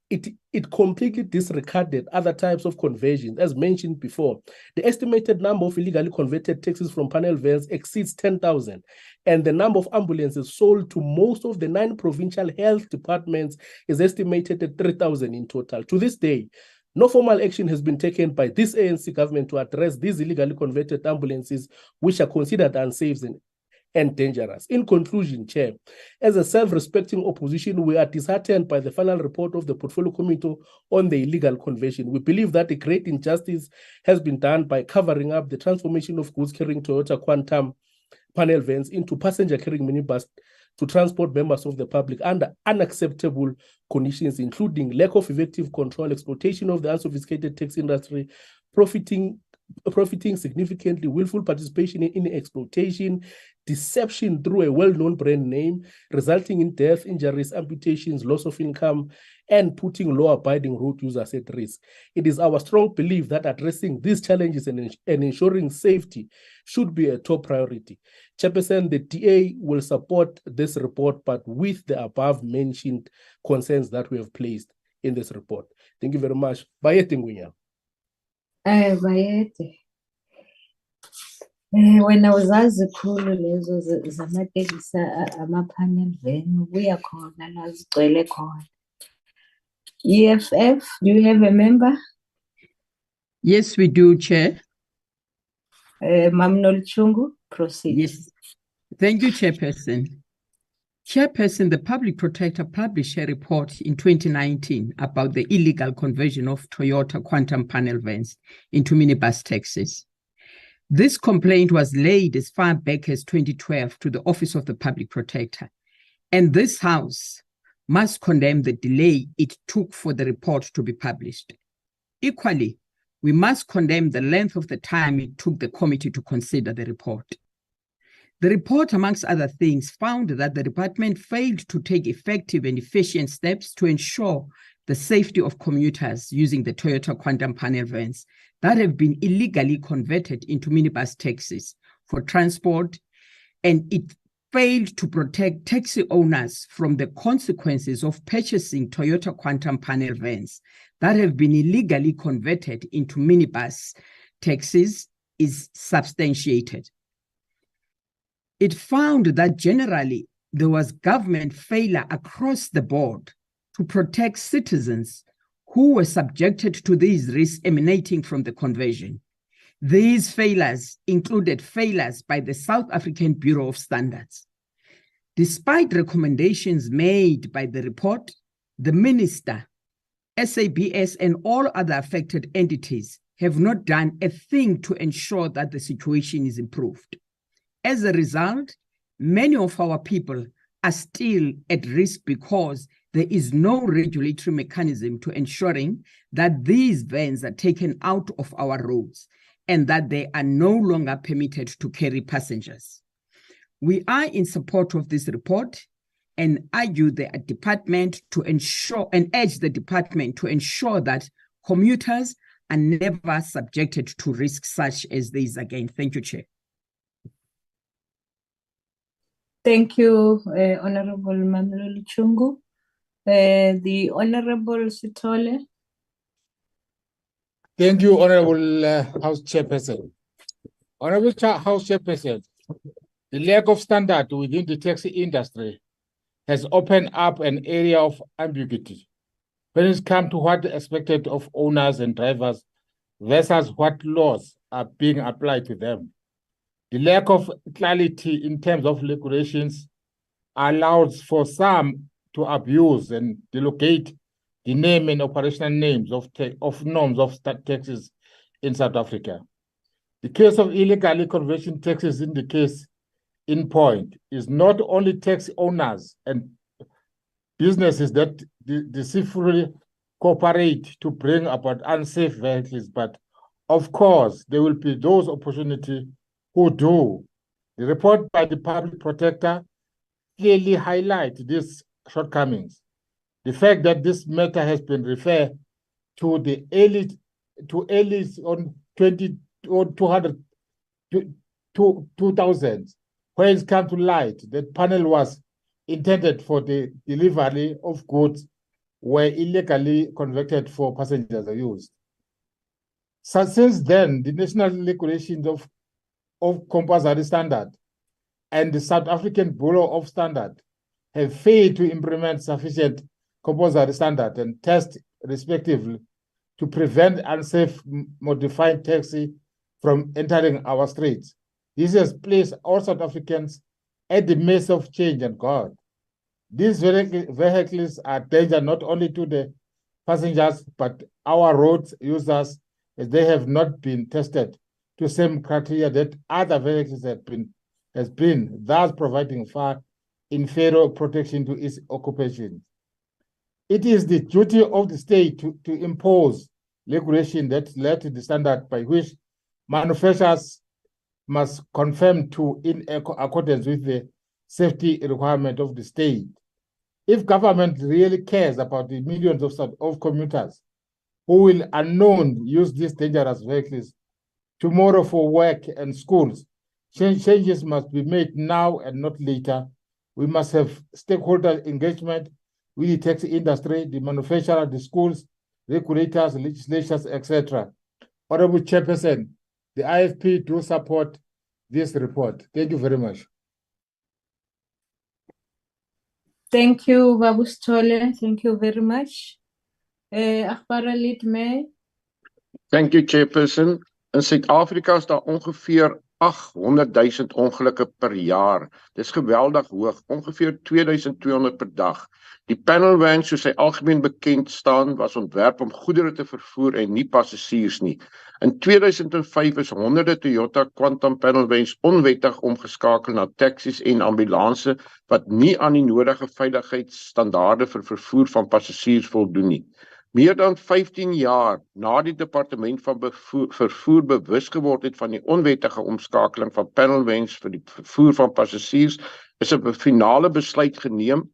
it completely disregarded other types of conversions. As mentioned before, the estimated number of illegally converted taxis from panel vans exceeds 10,000, and the number of ambulances sold to most of the 9 provincial health departments is estimated at 3,000 in total. To this day, no formal action has been taken by this ANC government to address these illegally converted ambulances, which are considered unsafe and dangerous. In conclusion, Chair, as a self-respecting opposition, we are disheartened by the final report of the Portfolio Committee on the illegal conversion. We believe that a great injustice has been done by covering up the transformation of goods-carrying Toyota Quantum panel vans into passenger-carrying minibus to transport members of the public under unacceptable conditions, including lack of effective control, exploitation of the unsophisticated taxi industry, profiting significantly, willful participation in exploitation, deception through a well-known brand name, resulting in death, injuries, amputations, loss of income, and putting law-abiding road users at risk. It is our strong belief that addressing these challenges and ensuring safety should be a top priority. Chairperson, the DA will support this report, but with the above-mentioned concerns that we have placed in this report. Thank you very much. Bayete Ngwenya. Bayete. Wena uzazi khulu lezo zamatekisi ama-panel van, ubuya khona la zigcwele khona. EFF, do you have a member? Yes, we do, Chair. Mam Noluchungu, proceed. Yes. Thank you, Chairperson. Chairperson, the Public Protector published a report in 2019 about the illegal conversion of Toyota Quantum panel vans into minibus taxis. This complaint was laid as far back as 2012 to the Office of the Public Protector, and this House must condemn the delay it took for the report to be published. Equally, we must condemn the length of the time it took the committee to consider the report. The report, amongst other things, found that the department failed to take effective and efficient steps to ensure the safety of commuters using the Toyota Quantum panel vans that have been illegally converted into minibus taxis for transport, and it failed to protect taxi owners from the consequences of purchasing Toyota Quantum panel vans that have been illegally converted into minibus taxis is substantiated. It found that generally there was government failure across the board to protect citizens who were subjected to these risks emanating from the conversion. These failures included failures by the South African Bureau of Standards. Despite recommendations made by the report, the Minister, SABS, and all other affected entities have not done a thing to ensure that the situation is improved. As a result, many of our people are still at risk because there is no regulatory mechanism to ensuring that these vans are taken out of our roads and that they are no longer permitted to carry passengers. We are in support of this report and argue the department to ensure and urge the department to ensure that commuters are never subjected to risks such as these again. Thank you, Chair. Thank you, Honorable Mamlulu Chungu. The Honorable Sitole. Thank you, Honorable House Chairperson. Honorable House Chairperson, the lack of standard within the taxi industry has opened up an area of ambiguity when it comes to what is expected of owners and drivers versus what laws are being applied to them. The lack of clarity in terms of regulations allows for some to abuse and delocate the name and operational names of norms of taxis in South Africa. The case of illegally conversion taxis in the case in point is not only taxi owners and businesses that deceitfully cooperate to bring about unsafe vehicles, but of course, there will be those opportunities who do. The report by the Public Protector clearly highlights these shortcomings. The fact that this matter has been referred to the early on 2000, where it's come to light that panel was intended for the delivery of goods were illegally converted for passengers use. So since then, the national regulations of compulsory standard and the South African Bureau of Standard have failed to implement sufficient compulsory standard and test respectively to prevent unsafe modified taxi from entering our streets. This has placed all South Africans at the mercy of change and God. These vehicles are a danger not only to the passengers, but our road users, as they have not been tested to same criteria that other vehicles has been, thus providing far inferior protection to its occupation. It is the duty of the state to impose regulation that led to the standard by which manufacturers must conform to in accordance with the safety requirement of the state. If government really cares about the millions of commuters who will unknown use these dangerous vehicles tomorrow for work and schools, changes must be made now and not later. We must have stakeholder engagement with the taxi industry, the manufacturer, the schools, regulators, legislatures, etc. Honorable Chairperson, the IFP do support this report. Thank you very much. Thank you, Babu Stole. Thank you very much. Agbare lid May. Thank you, Chairperson. In Suid-Afrika is daar ongeveer 800,000 ongelukke per jaar. Dis geweldig hoog, ongeveer 2200 per dag. Die panel van, soos hy algemeen bekend staan, was ontwerp om goedere te vervoer en nie passasiers nie. In 2005 is honderde Toyota Quantum panel vans onwettig omgeskakel na taxis en ambulanse wat nie aan die nodige veiligheidsstandaarde vir vervoer van passasiers voldoen nie. Meer dan 15 jaar na die departement van vervoer bewus geword het van die onwettige omskakeling van panel vans vir die vervoer van passasiers, is 'n finale besluit geneem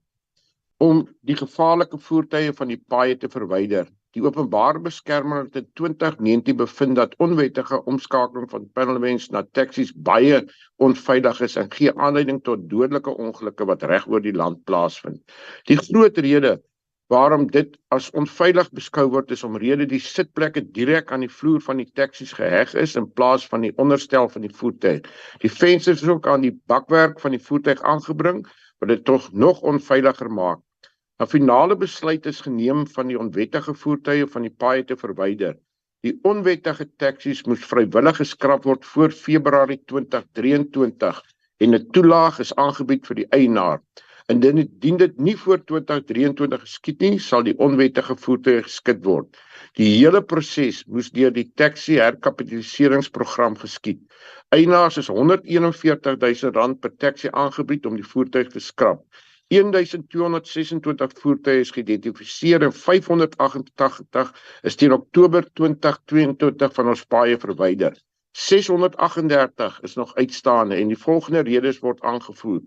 om die gevaarlike voertuie van die paaie te verwyder. Die openbare beskermer het in 2019 bevind dat onwettige omskakeling van panel vans na taxis baie onveilig is en gee aanleiding tot dodelike ongelukke wat reg oor die land plaasvind. Die groot rede waarom dit as onveilig beskou word is omrede die sitplekke direk aan die vloer van die taxis geheg is in plaas van die onderstel van die voertuig. Die vensters is ook aan die bakwerk van die voertuig aangebring, wat dit tog nog onveiliger maak. 'n Finale besluit is geneem van die onwettige voertuie van die paaie te verwyder. Die onwettige taxis moes vrywillig geskrap word voor Februarie 2023 en 'n toelaag is aangebied vir die eienaar. Indien dit nie voor 2023 geskied nie, sal die onwettige voertuie geskit word. Die hele proses moes deur die taxi herkapitaliseringsprogram geskied. Eienaars is R141,000 per taxi aangebied om die voertuig te skrap. 1226 voertuie is geïdentifiseer en 588 is teen Oktober 2022 van ons paaie verwyder. 638 is nog uitstaande en die volgende redes word aangevoer.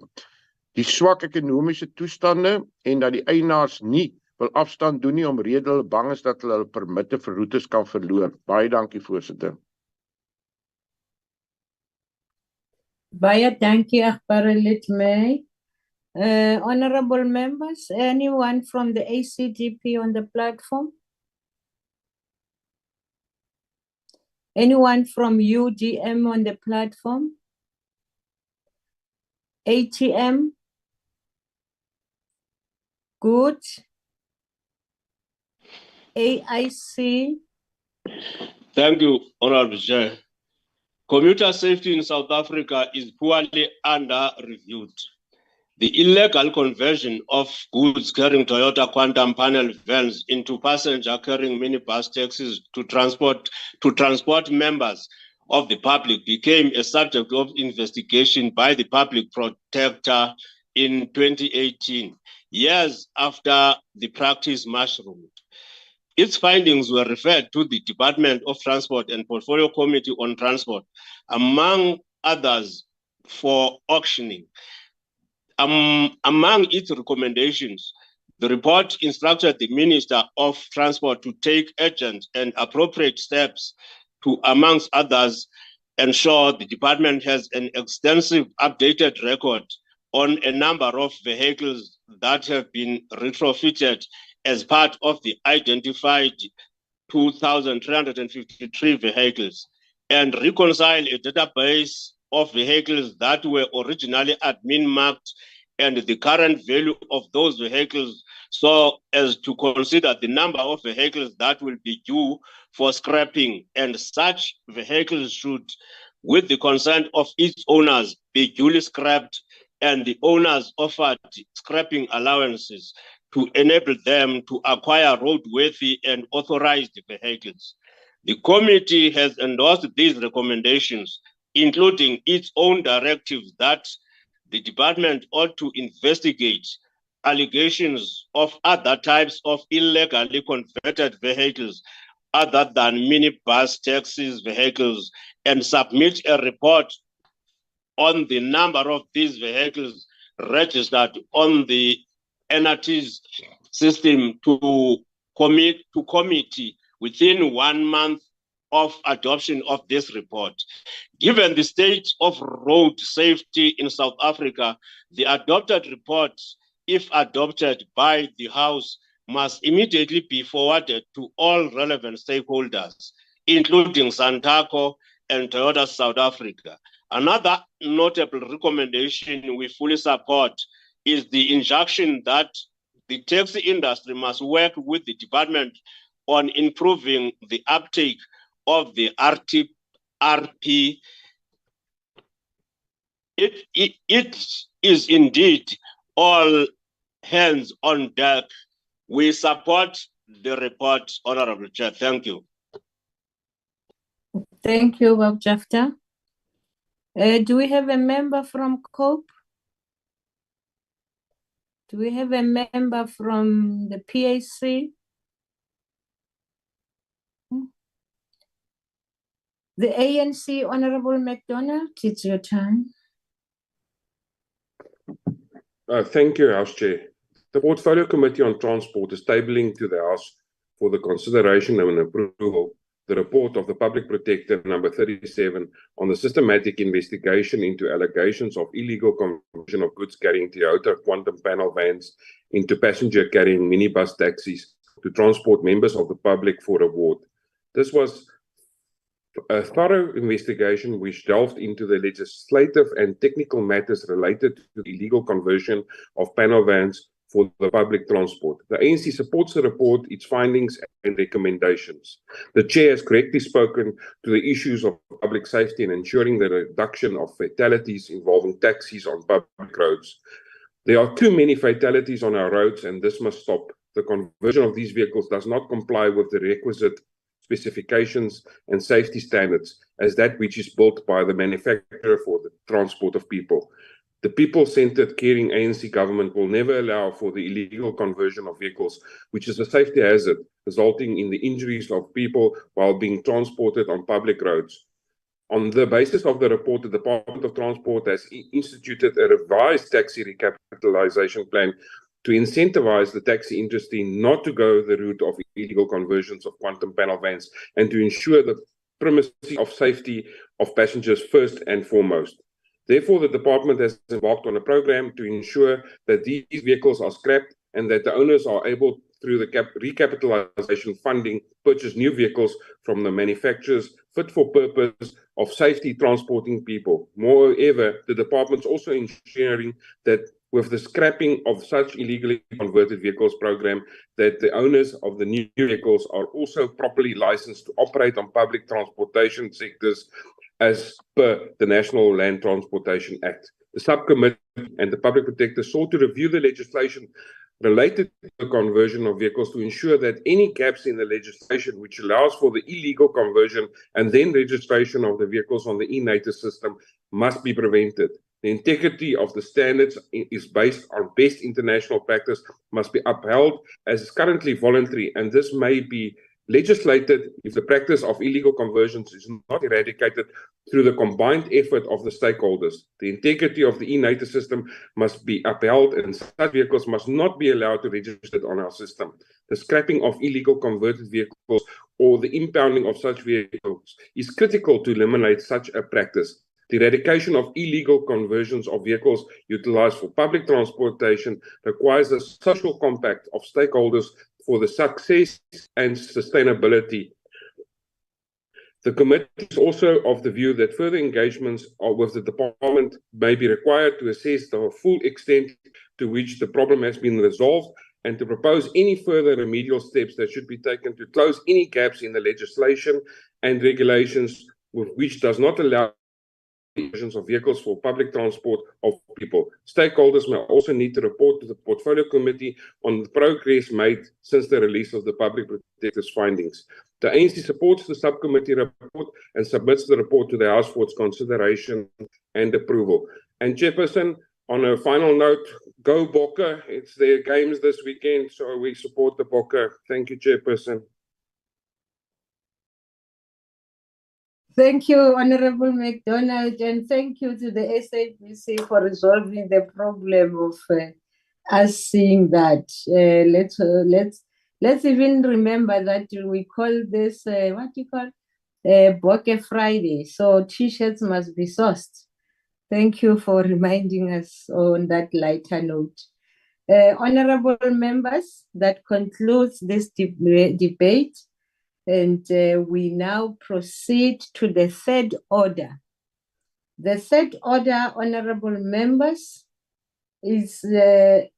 Die swak ekonomiese toestande en dat die eienaars nie wil afstand doen nie omrede hulle bang is dat hulle permitte vir roetes kan verloor. Baie dankie, voorsitter. Baie dankie, Agbare lid May. Honorable members, anyone from the ACDP on the platform? Anyone from UDM on the platform? ATM? Good. AIC? Thank you, Honorable Chair. Commuter safety in South Africa is poorly under-reviewed. The illegal conversion of goods carrying Toyota Quantum panel vans into passenger-carrying minibus taxis to transport members of the public became a subject of investigation by the public protector in 2018, years after the practice mushroomed. Its findings were referred to the Department of Transport and Portfolio Committee on Transport, among others, for auctioning. Among its recommendations, the report instructed the Minister of Transport to take urgent and appropriate steps to, amongst others, ensure the department has an extensive updated record on a number of vehicles that have been retrofitted as part of the identified 2,353 vehicles and reconcile a database of vehicles that were originally admin marked and the current value of those vehicles, so as to consider the number of vehicles that will be due for scrapping, and such vehicles should, with the consent of its owners, be duly scrapped, and the owners offered scrapping allowances to enable them to acquire roadworthy and authorized vehicles. The committee has endorsed these recommendations, including its own directives that the department ought to investigate allegations of other types of illegally converted vehicles other than minibus taxis vehicles and submit a report on the number of these vehicles registered on the NRT's system to committee within 1 month of adoption of this report. Given the state of road safety in South Africa, the adopted report, if adopted by the House, must immediately be forwarded to all relevant stakeholders, including Santaco and Toyota South Africa. Another notable recommendation we fully support is the injunction that the taxi industry must work with the department on improving the uptake of the RP. It is indeed all hands on deck. We support the report, Honorable Chair. Thank you. Thank you, Bob Jafta. Do we have a member from COPE? Do we have a member from the PAC? The ANC, Honorable McDonald, it's your time. Thank you, House Chair. The Portfolio Committee on Transport is tabling to the House for the consideration and approval the report of the Public Protector number 37 on the systematic investigation into allegations of illegal conversion of goods carrying Toyota quantum panel vans into passenger carrying minibus taxis to transport members of the public for reward. This was a thorough investigation which delved into the legislative and technical matters related to the illegal conversion of panel vans for the public transport. The ANC supports the report, its findings and recommendations. The Chair has correctly spoken to the issues of public safety and ensuring the reduction of fatalities involving taxis on public roads. There are too many fatalities on our roads and this must stop. The conversion of these vehicles does not comply with the requisite specifications and safety standards as that which is built by the manufacturer for the transport of people. The people-centered caring ANC government will never allow for the illegal conversion of vehicles, which is a safety hazard, resulting in the injuries of people while being transported on public roads. On the basis of the report, the Department of Transport has instituted a revised taxi recapitalization plan to incentivize the taxi industry not to go the route of illegal conversions of quantum panel vans and to ensure the primacy of safety of passengers first and foremost. Therefore, the department has embarked on a program to ensure that these vehicles are scrapped and that the owners are able, through the recapitalization funding, purchase new vehicles from the manufacturers fit for purpose of safety transporting people. Moreover, the department is also ensuring that with the scrapping of such illegally converted vehicles program, that the owners of the new vehicles are also properly licensed to operate on public transportation sectors as per the National Land Transportation Act. The subcommittee and the Public Protector sought to review the legislation related to the conversion of vehicles to ensure that any gaps in the legislation which allows for the illegal conversion and then registration of the vehicles on the e-NATO system must be prevented. The integrity of the standards is based on best international practice, must be upheld as is currently voluntary, and this may be legislated if the practice of illegal conversions is not eradicated through the combined effort of the stakeholders. The integrity of the e-NATO system must be upheld and such vehicles must not be allowed to register on our system. The scrapping of illegal converted vehicles or the impounding of such vehicles is critical to eliminate such a practice. The eradication of illegal conversions of vehicles utilized for public transportation requires a social compact of stakeholders for the success and sustainability. The committee is also of the view that further engagements with the department may be required to assess the full extent to which the problem has been resolved and to propose any further remedial steps that should be taken to close any gaps in the legislation and regulations with which does not allow emissions of vehicles for public transport of people. Stakeholders may also need to report to the Portfolio Committee on the progress made since the release of the Public Protector's findings. The ANC supports the subcommittee report and submits the report to the House for its consideration and approval. And Chairperson, on a final note, go Bokke. It's their games this weekend, so we support the Bokke. Thank you, Chairperson. Thank you, Honorable McDonald, and thank you to the SABC for resolving the problem of us seeing that. Let's even remember that we call this what do you call Bokke Friday. So T-shirts must be sourced. Thank you for reminding us on that lighter note. Honorable members, that concludes this debate. And we now proceed to the third order. The third order, honorable members, is the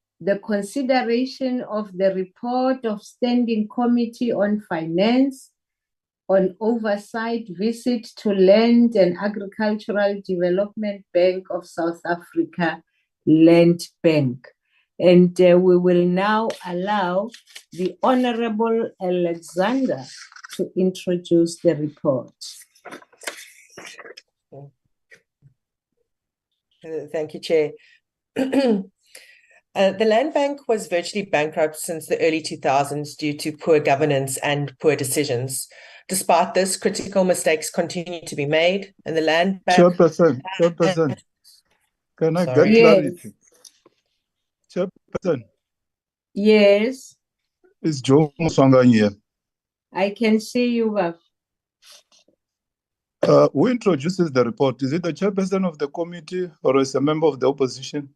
consideration of the report of Standing Committee on Finance on Oversight visit to Land and Agricultural Development Bank of South Africa, Land Bank. And we will now allow the Honorable Alexander to introduce the report. Thank you, Chair. The Land Bank was virtually bankrupt since the early 2000s due to poor governance and poor decisions. Despite this, critical mistakes continue to be made, and the Land Bank... Chairperson, can I get clarity? Chairperson. Yes. Is Joe Musonga here? I can see you, Baf. Who introduces the report? Is it the chairperson of the committee or is a member of the opposition?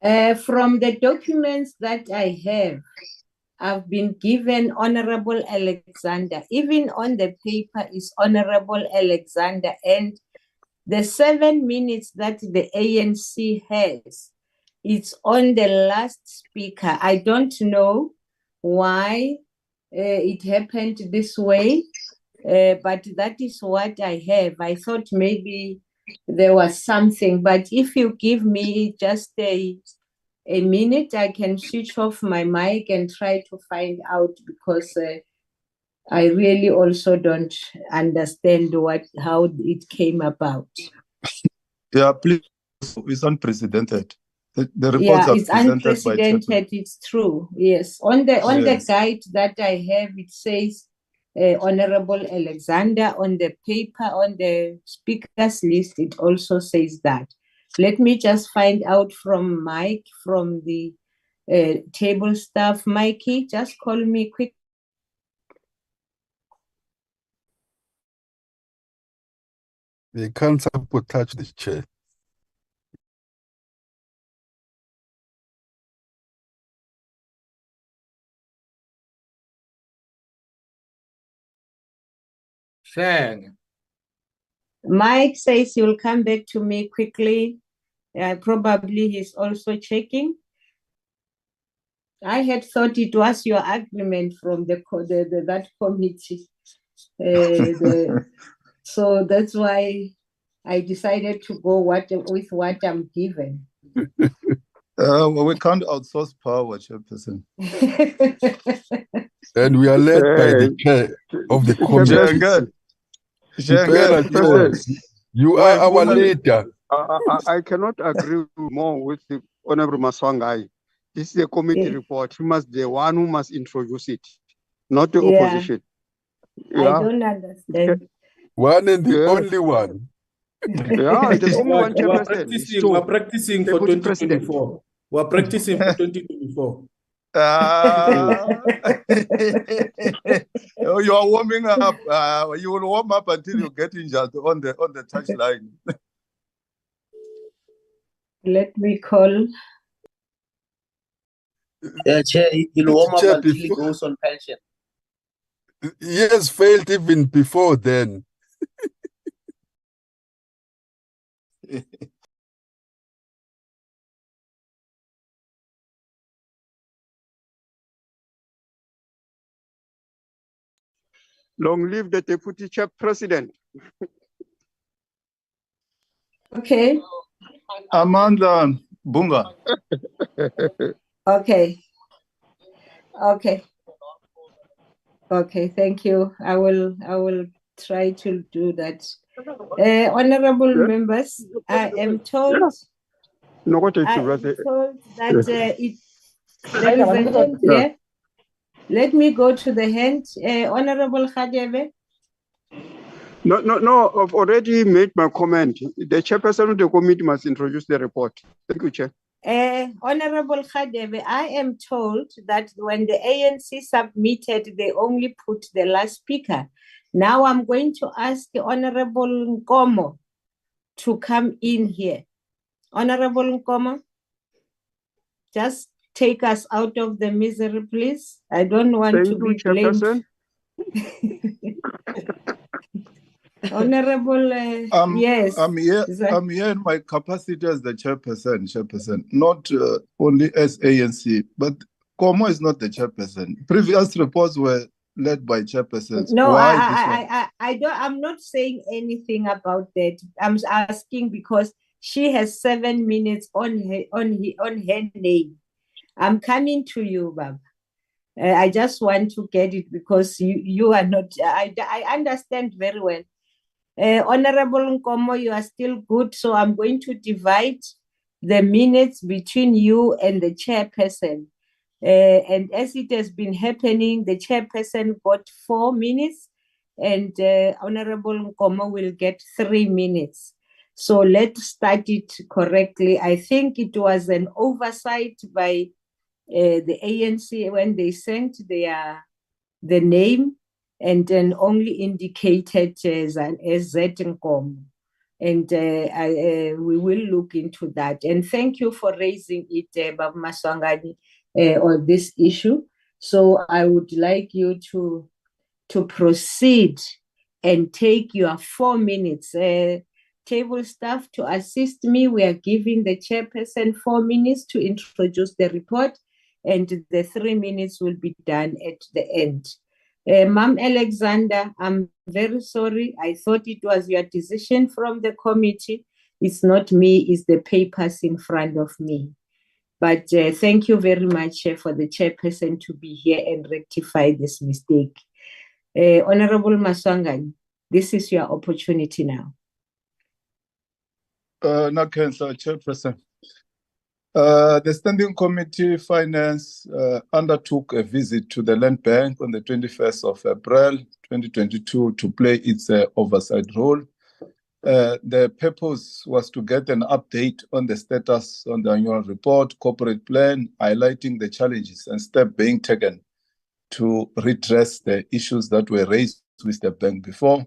From the documents that I have, I've been given Honorable Alexander. Even on the paper is Honorable Alexander, and the 7 minutes that the ANC has, it's on the last speaker. I don't know why it happened this way, but that is what I have. I thought maybe there was something, but if you give me just a minute, I can switch off my mic and try to find out, because I really also don't understand how it came about. Yeah, please. It's unprecedented. The reports are it's unprecedented. It's true. Yes. On the guide that I have, it says Honorable Alexander. On the paper, on the speakers list, it also says that. Let me just find out from Mike, from the table staff. Mikey, just call me quick. They can't touch the chair. Shang. Mike says he'll come back to me quickly. Probably he's also checking. I had thought it was your agreement from that committee. So that's why I decided to go with what I'm given. Well, we can't outsource power, Chairperson. And we are led by the chair of the committee. You are our leader. I cannot agree more with the Honorable Maswangai. This is a committee report. He must be the one who must introduce it, not the opposition. I don't understand. One and the only one. Yeah, the only one, Chairperson. We're practicing for 2024. We're practicing for 2024. You are warming up. You will warm up until you get injured on the touch line. Let me call. Chair, he'll warm up Chair, until he goes on pension. He has failed even before then. Long live the Deputy Chair President. Okay. Amanda Bunga. Okay. Okay. Okay, thank you. I will try to do that. Honorable members, I am told that there is a hand here. Let me go to the hand. Honorable Khadebe. No, I've already made my comment. The chairperson of the committee must introduce the report. Thank you, Chair. Honorable Khadebe, I am told that when the ANC submitted, they only put the last speaker. Now I'm going to ask the Honorable Nkomo to come in here. Honorable Nkomo, just take us out of the misery, please. I don't want to be blamed. Honorable, yes. I'm here in my capacity as the chairperson, not only as ANC, but Como is not the chairperson. Previous reports were led by chairpersons. No, Why I'm not saying anything about that. I'm asking because she has 7 minutes on her name. I'm coming to you, Baba. I just want to get it because you are not. I understand very well. Honorable Nkomo, you are still good, so I'm going to divide the minutes between you and the chairperson. And as it has been happening, the chairperson got 4 minutes and Honorable Nkomo will get 3 minutes. So let's start it correctly. I think it was an oversight by the ANC when they sent the name and then only indicated as Nkomo. And we will look into that. And thank you for raising it, Baba Maswangani, on this issue. So I would like you to proceed and take your 4 minutes. Table staff to assist me. We are giving the chairperson 4 minutes to introduce the report, and the 3 minutes will be done at the end. Ma'am Alexander, I'm very sorry. I thought it was your decision from the committee. It's not me, it's the papers in front of me. But thank you very much for the chairperson to be here and rectify this mistake. Honorable Maswangani, this is your opportunity now. Chairperson. The Standing Committee Finance undertook a visit to the Land Bank on the 21st of April 2022 to play its oversight role. The purpose was to get an update on the status on the annual report, corporate plan, highlighting the challenges and steps being taken to redress the issues that were raised with the bank before.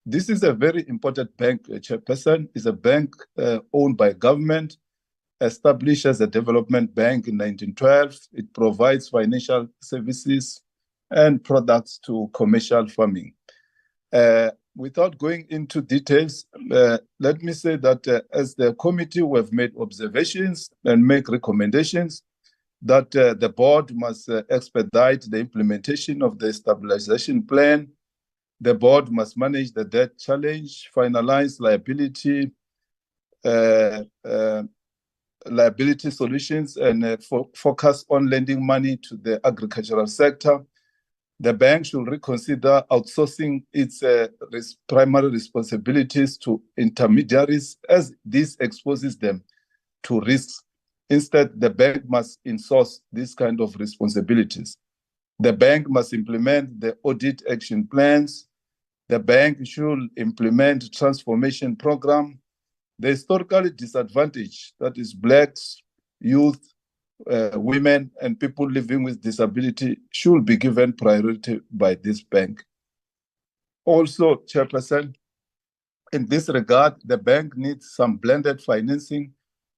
This is a very important bank, Chairperson. It's a bank owned by government, established as a development bank in 1912. It provides financial services and products to commercial farming. Without going into details, let me say that as the committee, we have made observations and make recommendations that the board must expedite the implementation of the stabilization plan. The board must manage the debt challenge, finalize liability solutions, and focus on lending money to the agricultural sector. The bank should reconsider outsourcing its primary responsibilities to intermediaries, as this exposes them to risks. Instead, the bank must insource these kind of responsibilities. The bank must implement the audit action plans. The bank should implement transformation program. The historically disadvantaged, that is blacks, youth, women, and people living with disability, should be given priority by this bank. Also, Chairperson, in this regard, the bank needs some blended financing,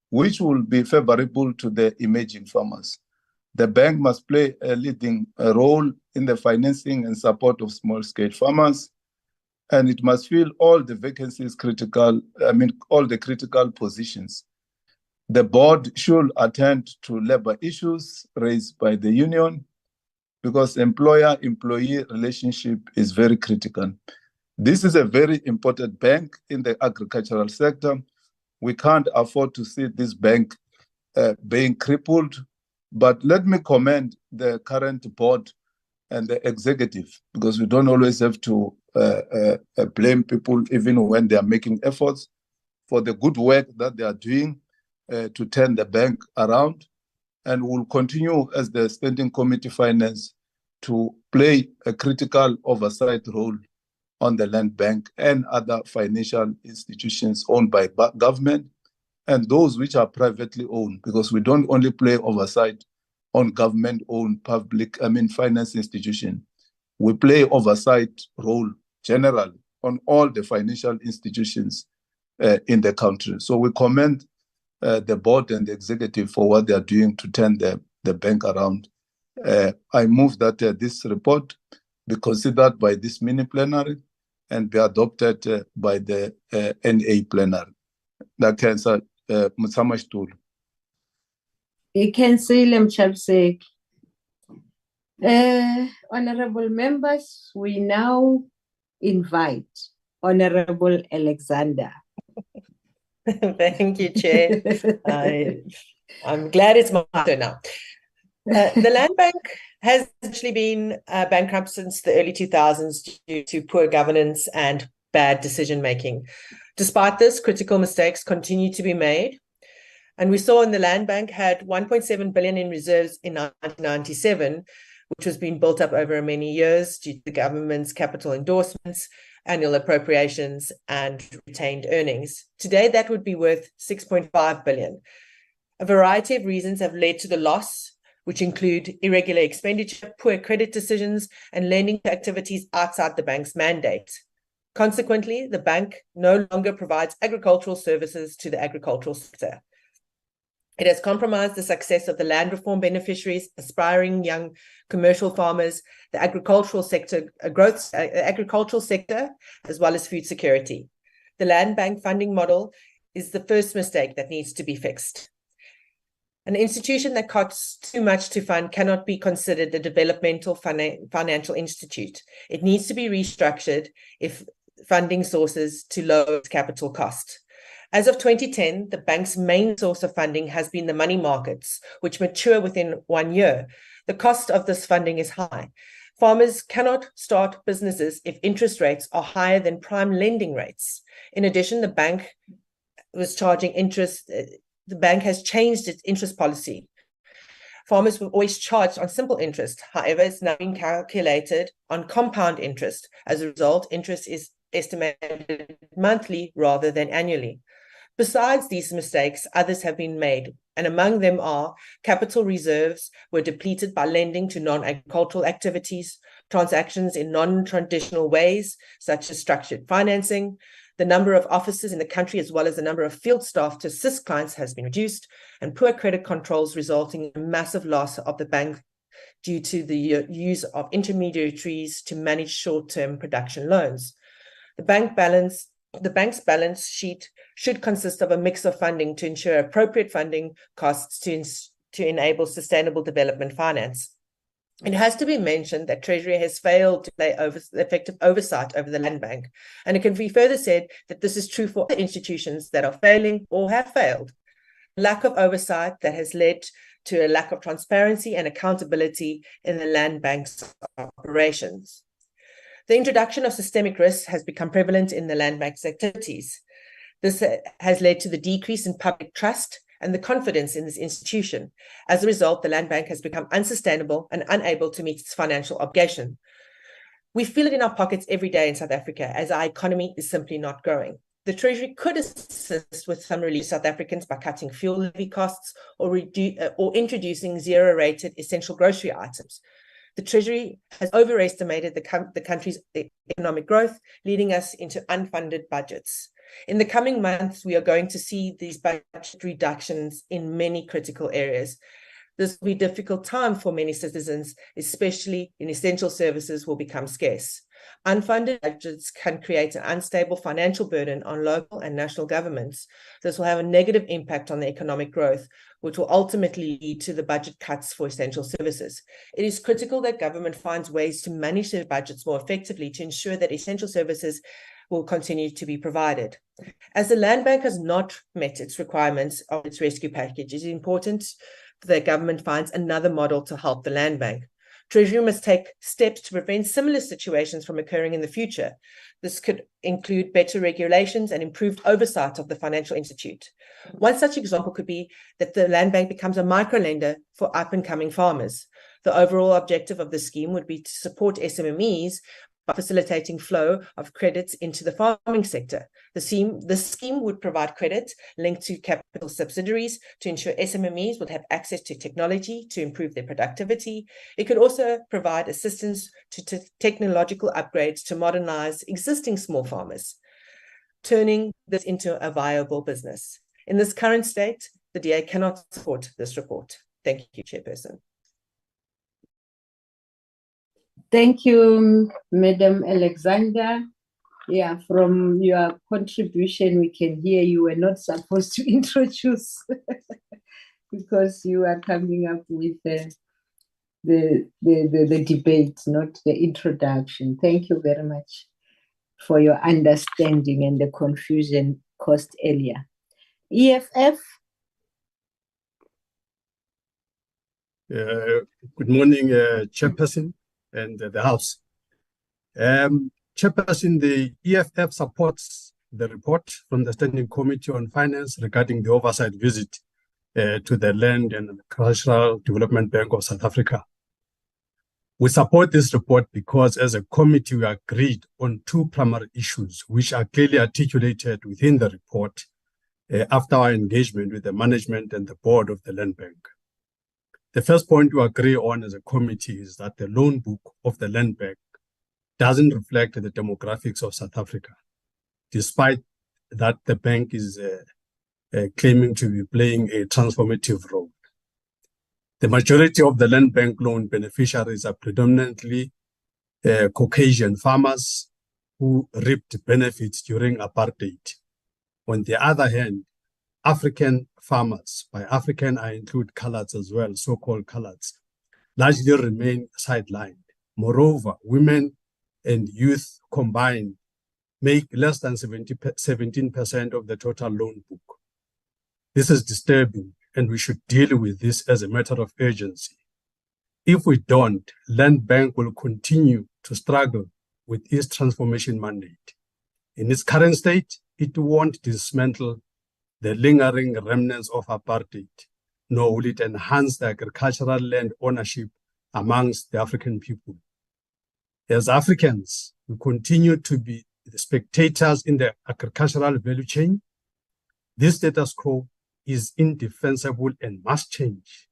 which will be favorable to the emerging farmers. The bank must play a leading role in the financing and support of small-scale farmers, and it must fill all the vacancies all the critical positions. The board should attend to labor issues raised by the union because employer-employee relationship is very critical. This is a very important bank in the agricultural sector. We can't afford to see this bank being crippled. But let me commend the current board and the executive, because we don't always have to blame people even when they are making efforts, for the good work that they are doing to turn the bank around. And we'll continue as the Standing Committee Finance to play a critical oversight role on the land bank and other financial institutions owned by government and those which are privately owned, because we don't only play oversight on government-owned finance institution. We play oversight role generally on all the financial institutions in the country. So we commend the board and the executive for what they are doing to turn the bank around. I move that this report be considered by this mini-plenary and be adopted by the NA plenary. That can say, Mutsamashtul. Honorable members, we now invite Honorable Alexander. Thank you, Chair. I'm glad it's my turn now. The Land Bank has actually been bankrupt since the early 2000s due to poor governance and bad decision-making. Despite this, critical mistakes continue to be made. And we saw in the Land Bank had 1.7 billion in reserves in 1997, which was being built up over many years due to the government's capital endorsements, annual appropriations, and retained earnings. Today, that would be worth 6.5 billion. A variety of reasons have led to the loss, which include irregular expenditure, poor credit decisions, and lending to activities outside the bank's mandate. Consequently, the bank no longer provides agricultural services to the agricultural sector. It has compromised the success of the land reform beneficiaries, aspiring young commercial farmers, the agricultural sector, agricultural sector, as well as food security. The land bank funding model is the first mistake that needs to be fixed. An institution that costs too much to fund cannot be considered a developmental financial institute. It needs to be restructured if funding sources to lower its capital cost. As of 2010, the bank's main source of funding has been the money markets, which mature within 1 year. The cost of this funding is high. Farmers cannot start businesses if interest rates are higher than prime lending rates. In addition, the bank was charging interest. The bank has changed its interest policy. Farmers were always charged on simple interest. However, it's now being calculated on compound interest. As a result, interest is estimated monthly rather than annually. Besides these mistakes, others have been made, and among them are capital reserves were depleted by lending to non-agricultural activities, transactions in non-traditional ways, such as structured financing. The number of officers in the country, as well as the number of field staff to assist clients, has been reduced, and poor credit controls resulting in a massive loss of the bank due to the use of intermediaries to manage short-term production loans. The bank's balance sheet should consist of a mix of funding to ensure appropriate funding costs to enable sustainable development finance. It has to be mentioned that Treasury has failed to play effective oversight over the land bank, and it can be further said that this is true for other institutions that are failing or have failed. Lack of oversight that has led to a lack of transparency and accountability in the land bank's operations. The introduction of systemic risks has become prevalent in the land bank's activities. This has led to the decrease in public trust and the confidence in this institution. As a result, the land bank has become unsustainable and unable to meet its financial obligation. We feel it in our pockets every day in South Africa as our economy is simply not growing. The Treasury could assist with some relief South Africans by cutting fuel levy costs or introducing zero-rated essential grocery items. The Treasury has overestimated the country's economic growth, leading us into unfunded budgets. In the coming months, we are going to see these budget reductions in many critical areas. This will be a difficult time for many citizens, especially in essential services, will become scarce. Unfunded budgets can create an unstable financial burden on local and national governments. This will have a negative impact on the economic growth, which will ultimately lead to the budget cuts for essential services. It is critical that government finds ways to manage their budgets more effectively to ensure that essential services will continue to be provided. As the Land Bank has not met its requirements of its rescue package, it is important that government finds another model to help the Land Bank. Treasury must take steps to prevent similar situations from occurring in the future. This could include better regulations and improved oversight of the financial institute. One such example could be that the Land Bank becomes a microlender for up-and-coming farmers. The overall objective of the scheme would be to support SMMEs by facilitating flow of credits into the farming sector. The scheme would provide credit linked to capital subsidiaries to ensure SMMEs would have access to technology to improve their productivity. It could also provide assistance to technological upgrades to modernize existing small farmers, turning this into a viable business. In this current state, the DA cannot support this report. Thank you, Chairperson. Thank you, Madam Alexander. Yeah, from your contribution, we can hear you were not supposed to introduce because you are coming up with the debate, not the introduction. Thank you very much for your understanding and the confusion caused earlier. EFF. Good morning, Chairperson and the House. Chairperson, the EFF supports the report from the Standing Committee on Finance regarding the oversight visit to the Land and Agricultural Development Bank of South Africa. We support this report because as a committee we agreed on two primary issues which are clearly articulated within the report after our engagement with the management and the board of the Land Bank. The first point we agree on as a committee is that the loan book of the Land Bank doesn't reflect the demographics of South Africa, despite that the bank is claiming to be playing a transformative role. The majority of the Land Bank loan beneficiaries are predominantly Caucasian farmers who reaped benefits during apartheid. On the other hand, African farmers, by African I include coloureds as well, so-called coloureds, largely remain sidelined. Moreover, women and youth combined make less than 17% of the total loan book. This is disturbing, and we should deal with this as a matter of urgency. If we don't, Land Bank will continue to struggle with its transformation mandate. In its current state, it won't dismantle the lingering remnants of apartheid, nor will it enhance the agricultural land ownership amongst the African people. As Africans, we continue to be the spectators in the agricultural value chain. This status quo is indefensible and must change.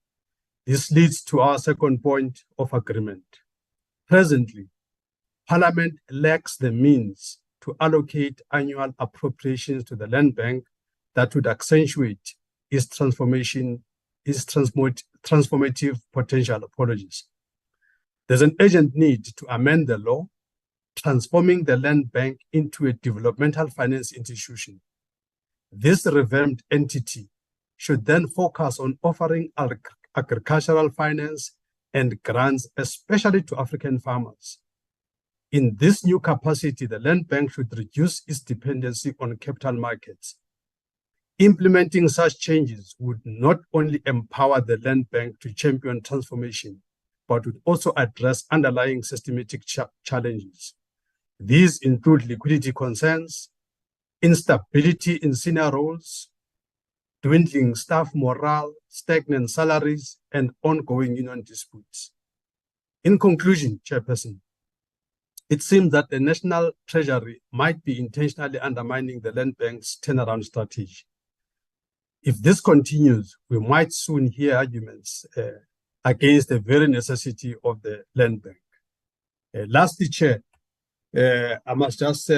This leads to our second point of agreement. Presently, Parliament lacks the means to allocate annual appropriations to the Land Bank that would accentuate its transformative potential. There's an urgent need to amend the law, transforming the Land Bank into a developmental finance institution. This revamped entity should then focus on offering agricultural finance and grants, especially to African farmers. In this new capacity, the Land Bank should reduce its dependency on capital markets. Implementing such changes would not only empower the Land Bank to champion transformation, but would also address underlying systematic challenges. These include liquidity concerns, instability in senior roles, dwindling staff morale, stagnant salaries, and ongoing union disputes. In conclusion, Chairperson, it seems that the National Treasury might be intentionally undermining the Land Bank's turnaround strategy. If this continues, we might soon hear arguments against the very necessity of the Land Bank. Lastly, Chair, I must just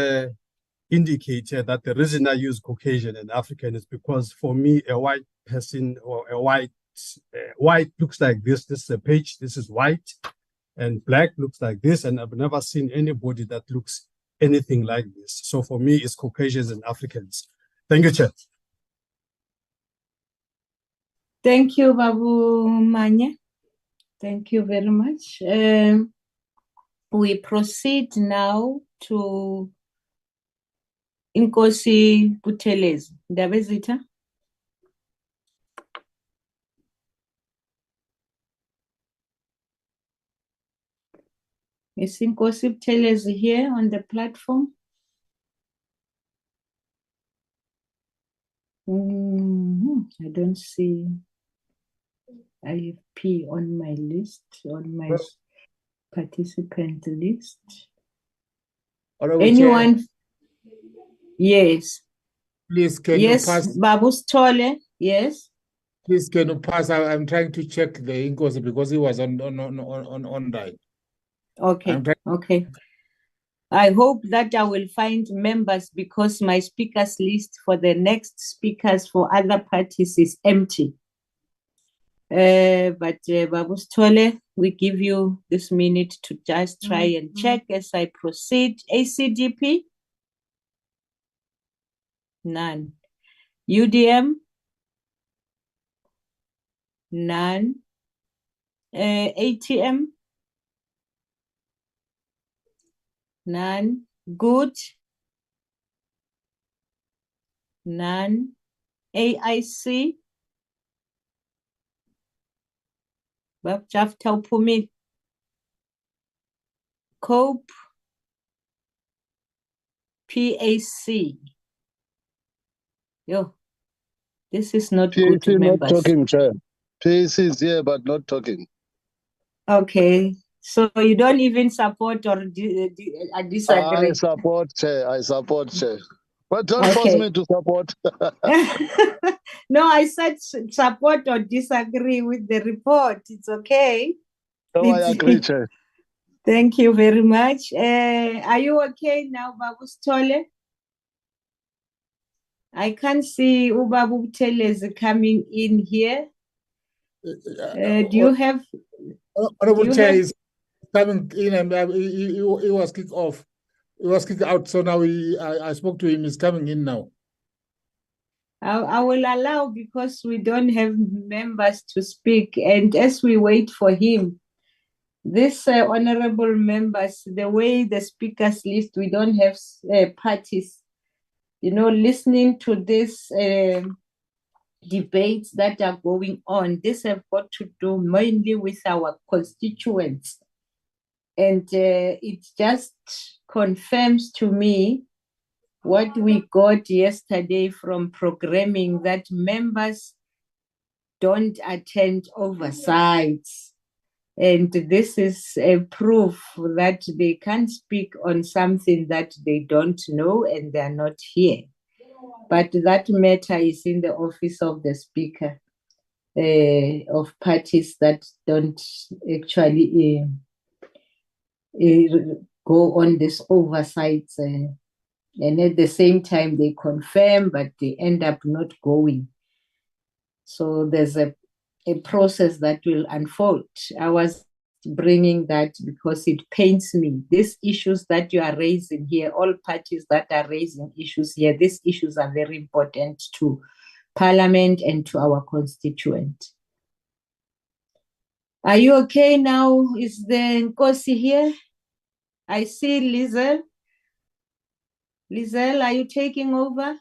indicate here that the reason I use Caucasian and African is because for me, a white person or a white white looks like this. This is a page. This is white, and black looks like this. And I've never seen anybody that looks anything like this. So for me, it's Caucasians and Africans. Thank you, Chair. Thank you, Babu Manye. Thank you very much. We proceed now to Inkosi Buthelezi. Ndabezitha. Is Inkosi Buthelezi here on the platform? I don't see IFP on my list, on my participant list. Anyone? Chair. Yes. Please, can Yes, you pass? Babu Stole, yes. Please, can you pass? I'm trying to check the Inkosi because he was online. Okay, okay. I hope that I will find members because my speakers list for the next speakers for other parties is empty. But Babu Stole, we give you this minute to just try and check as I proceed. ACDP? None. UDM? None. ATM? None. Good? None. AIC? Babjafta uphumile. COPE? PAC? Yo, this is not good, PAC not members. talking, Chair. PAC is here, but not talking. Okay, so you don't even support or disagree? I support, Chair. I support, Chair. But don't force me to support. No, I said support or disagree with the report. It's okay. No, I agree, Chair. Thank you very much. Are you okay now, Babu Stole? I can't see Ubabu Buthelezi coming in here. Do you have? Honorable Chair is coming in and he was kicked off. He was kicked out, so now I spoke to him. He's coming in now. I will allow because we don't have members to speak, and as we wait for him, this honorable members, the way the speakers list, we don't have parties. You know, listening to this debates that are going on, this have got to do mainly with our constituents. And it just confirms to me what we got yesterday from programming, that members don't attend oversights. And this is a proof that they can't speak on something that they don't know and they're not here. But that matter is in the office of the speaker of parties that don't actually go on this oversights. And at the same time, they confirm, but they end up not going. So there's a process that will unfold. I was bringing that because it pains me. These issues that you are raising here, all parties that are raising issues here, these issues are very important to Parliament and to our constituent. Are you okay now? Is the Nkosi here? I see Lizel. Lizel, are you taking over?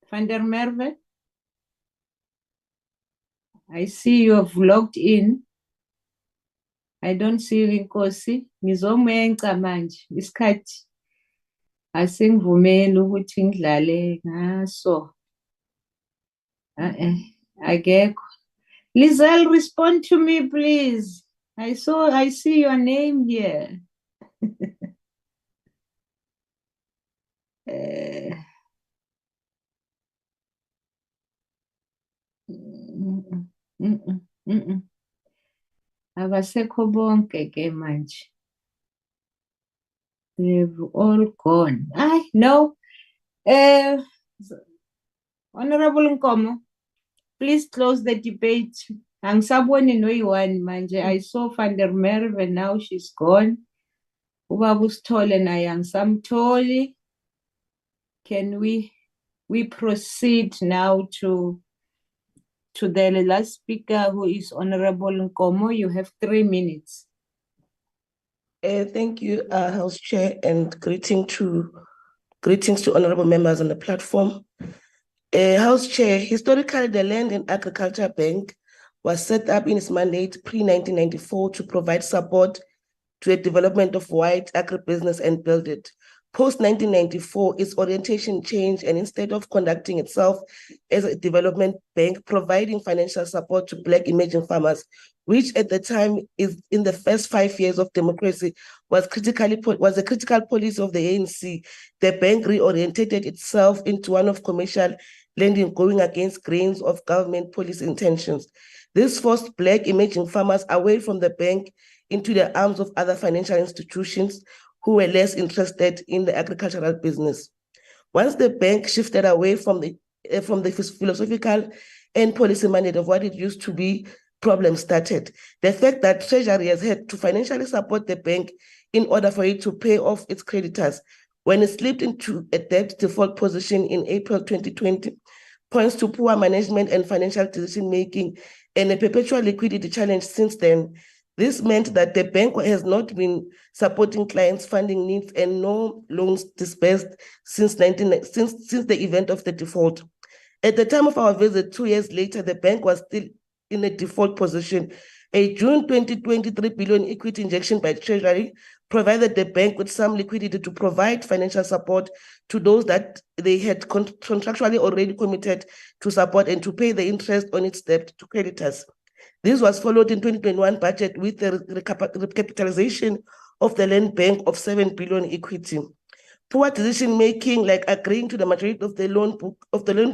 Van der Merwe? I see you have logged in. I don't see Nkosi. Ngizomenca manje isikhathi asingivumeli ukuthi ngidlale ngaso. Akekho. Lizel, respond to me, please. I see your name here. Abasekho bonke ke manje. They've all gone. No. Honorable Nkomo, please close the debate. Angisaboni noyiwani manje. I saw Van der Merwe, now she's gone. Ubaba uSithole naye angisamtholi. Can we proceed now to the last speaker, who is Honorable Nkomo? You have 3 minutes. Thank you, House Chair, and greetings to honorable members on the platform. House Chair, historically, the Land and Agriculture Bank was set up in its mandate pre-1994 to provide support to the development of white agribusiness and build it. Post-1994, its orientation changed, and instead of conducting itself as a development bank, providing financial support to Black emerging farmers, which at the time is in the first 5 years of democracy was a critical policy of the ANC. The bank reorientated itself into one of commercial lending, going against grains of government policy intentions. This forced Black emerging farmers away from the bank into the arms of other financial institutions who were less interested in the agricultural business. Once the bank shifted away from the philosophical and policy mandate of what it used to be, problems started. The fact that Treasury has had to financially support the bank in order for it to pay off its creditors when it slipped into a debt default position in April 2020 points to poor management and financial decision-making and a perpetual liquidity challenge since then. This meant that the bank has not been supporting clients' funding needs and no loans disbursed since the event of the default. At the time of our visit 2 years later, the bank was still in a default position. A June 2023 billion equity injection by Treasury provided the bank with some liquidity to provide financial support to those that they had contractually already committed to support and to pay the interest on its debt to creditors. This was followed in 2021 budget with the recapitalization of the land bank of 7 billion equity. Poor decision-making, like agreeing to the majority of the loan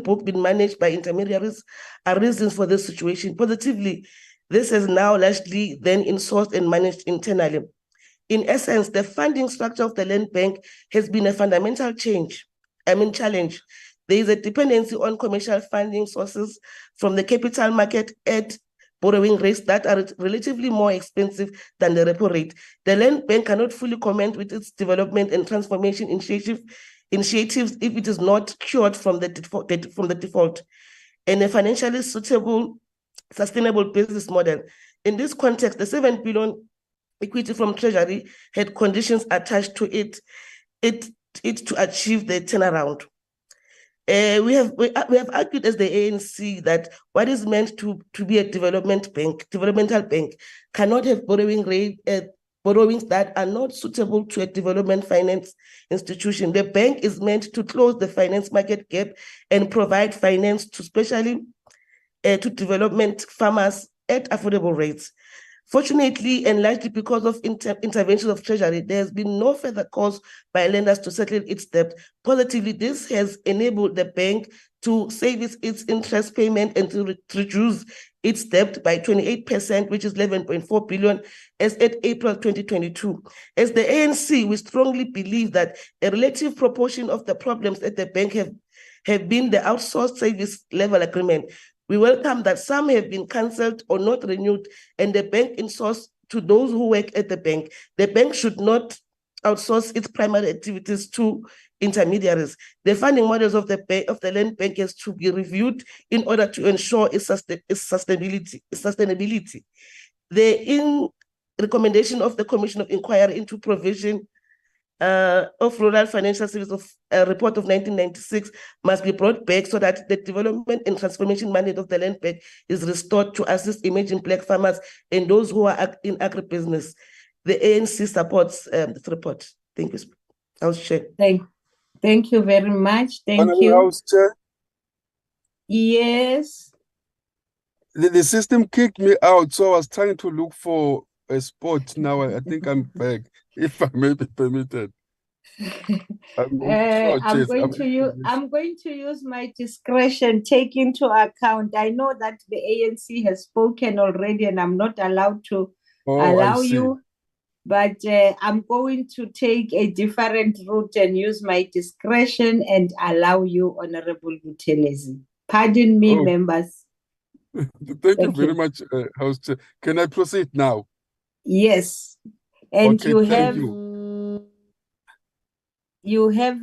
book being managed by intermediaries, are reasons for this situation. Positively, this has now largely then insourced and managed internally. In essence, the funding structure of the land bank has been a fundamental challenge. There is a dependency on commercial funding sources from the capital market at borrowing rates that are relatively more expensive than the repo rate. The land bank cannot fully comment with its development and transformation initiatives if it is not cured from the default and a financially sustainable business model. In this context, the 7 billion equity from Treasury had conditions attached to it to achieve the turnaround. We have argued as the ANC that what is meant to be a developmental bank cannot have borrowings that are not suitable to a development finance institution. The bank is meant to close the finance market gap and provide finance to especially to development farmers at affordable rates. Fortunately, and largely because of intervention of Treasury, there has been no further cause by lenders to settle its debt. Positively, this has enabled the bank to save its interest payment and to reduce its debt by 28%, which is 11.4 billion, as at April 2022. As the ANC, we strongly believe that a relative proportion of the problems at the bank have been the outsourced service level agreement. We welcome that some have been cancelled or not renewed, and the bank insourced to those who work at the bank. The bank should not outsource its primary activities to intermediaries. The funding models of the land bank has to be reviewed in order to ensure its sustainability. The recommendation of the Commission of Inquiry into Provision of Rural Financial Service of a report of 1996 must be brought back so that the development and transformation mandate of the land bank is restored to assist emerging Black farmers and those who are in agribusiness. The ANC supports this report. Thank you, House Chair. Thank you very much. Thank you. House Chair. Yes. The system kicked me out, so I was trying to look for a spot. Now I think I'm back, if I may be permitted. I'm going to use my discretion, take into account. I know that the ANC has spoken already, and I'm not allowed to allow you. but I'm going to take a different route and use my discretion and allow you, Honorable Buthelezi. Pardon me, members. Thank you very much, House Chair. Can I proceed now? Yes, and Okay, you thank have you. you have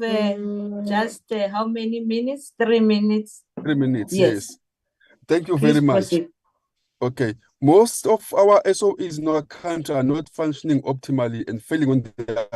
just how many minutes? 3 minutes. 3 minutes, Yes. yes. Thank you Please very much. proceed. Okay, most of our SOEs in our country are not functioning optimally and failing on their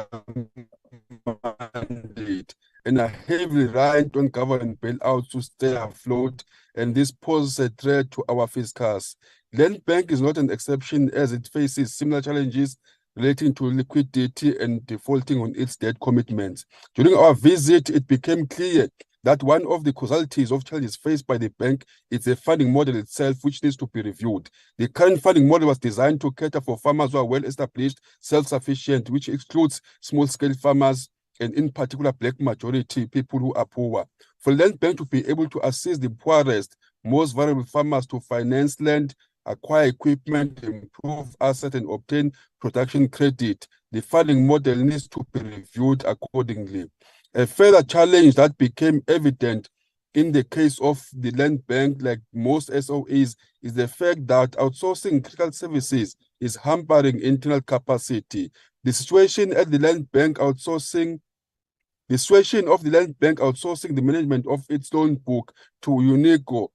mandate and are heavily reliant on government bailouts to stay afloat, and this poses a threat to our fiscals. Land Bank is not an exception as it faces similar challenges relating to liquidity and defaulting on its debt commitments. During our visit, it became clear that one of the causalities of challenges faced by the bank is the funding model itself, which needs to be reviewed. The current funding model was designed to cater for farmers who are well-established, self-sufficient, which excludes small-scale farmers and in particular black majority people who are poor. For Land Bank to be able to assist the poorest, most vulnerable farmers to finance land, acquire equipment, improve assets, and obtain production credit, the funding model needs to be reviewed accordingly. A further challenge that became evident in the case of the Land Bank, like most SOEs, is the fact that outsourcing critical services is hampering internal capacity. The situation of the Land Bank outsourcing the management of its loan book to UNICO,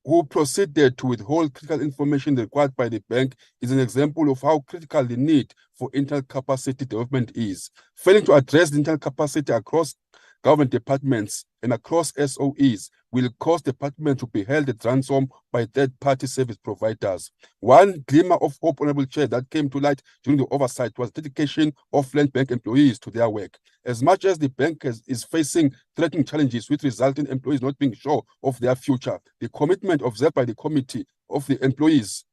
who proceeded to withhold critical information required by the bank, is an example of how critical the need for internal capacity development is. Failing to address the internal capacity across government departments and across SOEs will cause departments to be held at ransom by third-party service providers. One glimmer of hope, Honorable Chair, that came to light during the oversight was dedication of Land Bank employees to their work. As much as the bank is facing threatening challenges which result in employees not being sure of their future, the commitment observed by the committee of the employees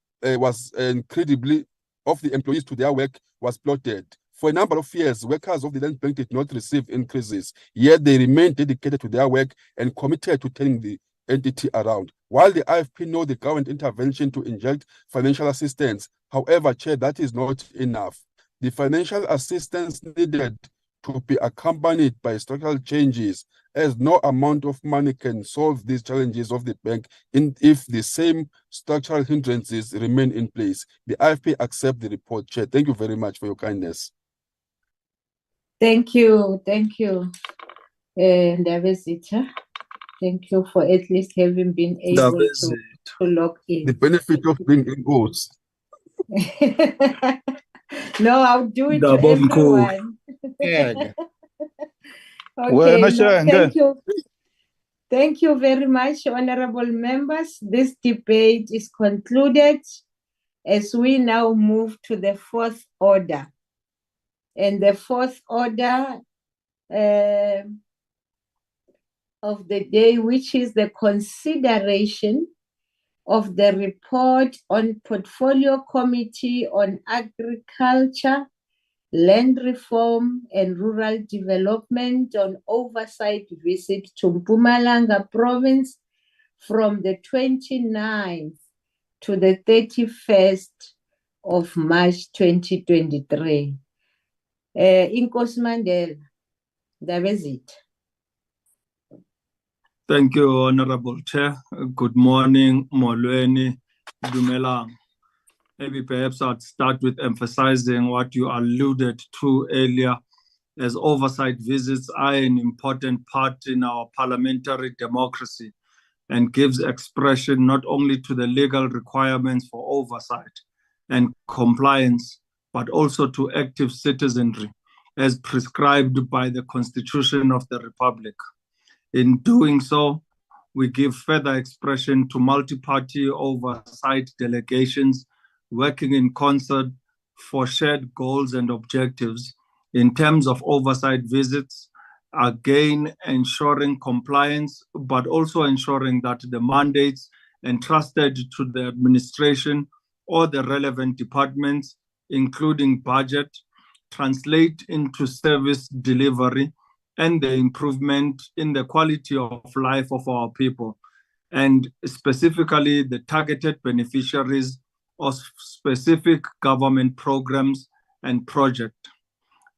to their work was plotted. For a number of years, workers of the Land Bank did not receive increases, yet they remained dedicated to their work and committed to turning the entity around. While the IFP know the government intervention to inject financial assistance, however, Chair, that is not enough. The financial assistance needed to be accompanied by structural changes, as no amount of money can solve these challenges of the bank if the same structural hindrances remain in place. The IFP accept the report, Chair. Thank you very much for your kindness. Thank you, Ndabezitha. Thank you for at least having been able to log in. The benefit of being in Oats. No, I'll do it to everyone. Okay, thank you. Thank you very much, honorable members. This debate is concluded as we now move to the fourth order. And the fourth order of the day, which is the consideration of the report on Portfolio Committee on Agriculture, Land Reform and Rural Development on Oversight visit to Mpumalanga Province from the 29th to the 31st of March 2023. Inkosi Mandela, Ndabezitha. Thank you, Honorable Chair. Good morning, Molweni, Dumelang. Maybe perhaps I'd start with emphasizing what you alluded to earlier, as oversight visits are an important part in our parliamentary democracy and gives expression not only to the legal requirements for oversight and compliance, but also to active citizenry as prescribed by the Constitution of the Republic. In doing so, we give further expression to multi-party oversight delegations working in concert for shared goals and objectives in terms of oversight visits, again ensuring compliance, but also ensuring that the mandates entrusted to the administration or the relevant departments, including budget, translate into service delivery and the improvement in the quality of life of our people, and specifically the targeted beneficiaries of specific government programs and project.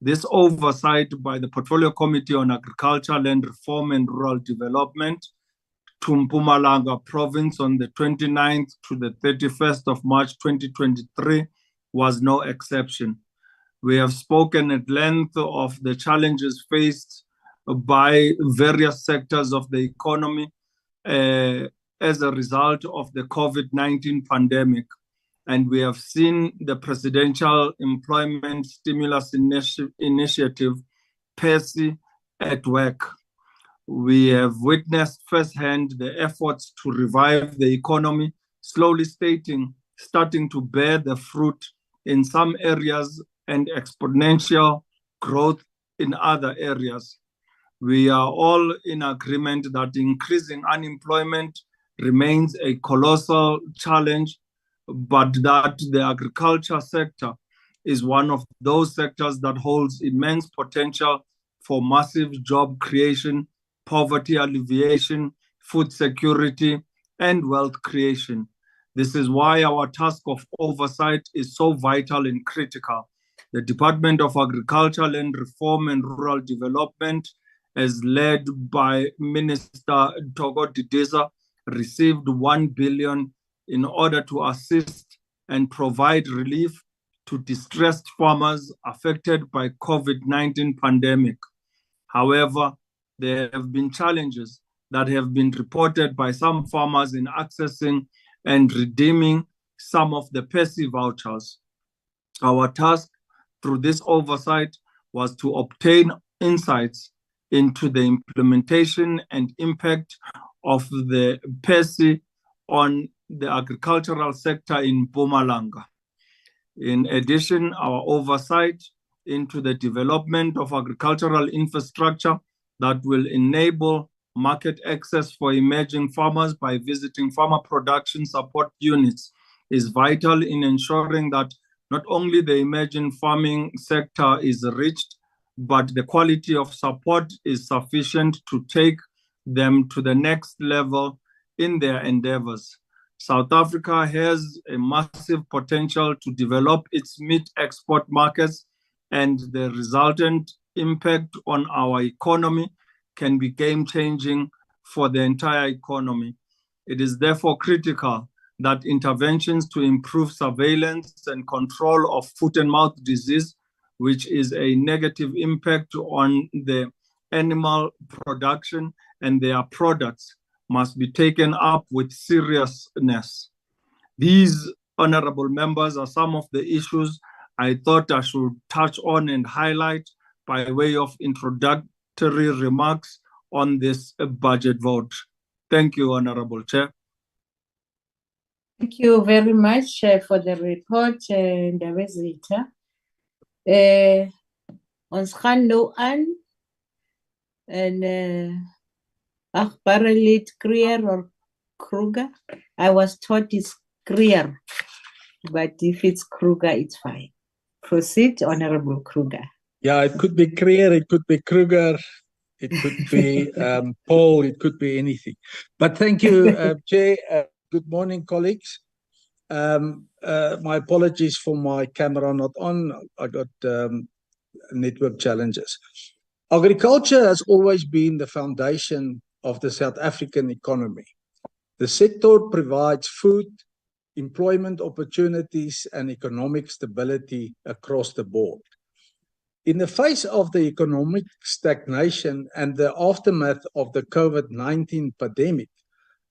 This oversight by the Portfolio Committee on Agriculture, Land Reform and Rural Development to Mpumalanga province on the 29th to the 31st of March 2023 was no exception. We have spoken at length of the challenges faced by various sectors of the economy as a result of the COVID-19 pandemic. And we have seen the Presidential Employment Stimulus Initiative, PESI, at work. We have witnessed firsthand the efforts to revive the economy, slowly starting to bear the fruit in some areas and exponential growth in other areas. We are all in agreement that increasing unemployment remains a colossal challenge, but that the agriculture sector is one of those sectors that holds immense potential for massive job creation, poverty alleviation, food security, and wealth creation. This is why our task of oversight is so vital and critical. The Department of Agriculture, Land Reform and Rural Development, as led by Minister Togo Didisa, received 1 billion in order to assist and provide relief to distressed farmers affected by COVID-19 pandemic. However, there have been challenges that have been reported by some farmers in accessing and redeeming some of the PESI vouchers. Our task through this oversight was to obtain insights into the implementation and impact of the PESI on the agricultural sector in Mpumalanga. In addition, our oversight into the development of agricultural infrastructure that will enable market access for emerging farmers by visiting farmer production support units is vital in ensuring that not only the emerging farming sector is reached, but the quality of support is sufficient to take them to the next level in their endeavors. South Africa has a massive potential to develop its meat export markets, and the resultant impact on our economy can be game-changing for the entire economy. It is therefore critical that interventions to improve surveillance and control of foot and mouth disease, which is a negative impact on the animal production and their products, must be taken up with seriousness. These, honorable members, are some of the issues I thought I should touch on and highlight by way of introductory remarks on this budget vote. Thank you, Honorable Chair. Thank you very much for the report, Ndabezitha. Ons gaan nou aan en Akhbarelid Krier or Kruger. I was taught it's Krier, but if it's Kruger, it's fine. Proceed, Honorable Kruger. Yeah, it could be Krier, it could be Kruger, it could be Paul, it could be anything. But thank you, Chair. Good morning, colleagues. My apologies for my camera not on. I got network challenges. Agriculture has always been the foundation of the South African economy. The sector provides food, employment opportunities, and economic stability across the board. In the face of the economic stagnation and the aftermath of the COVID-19 pandemic,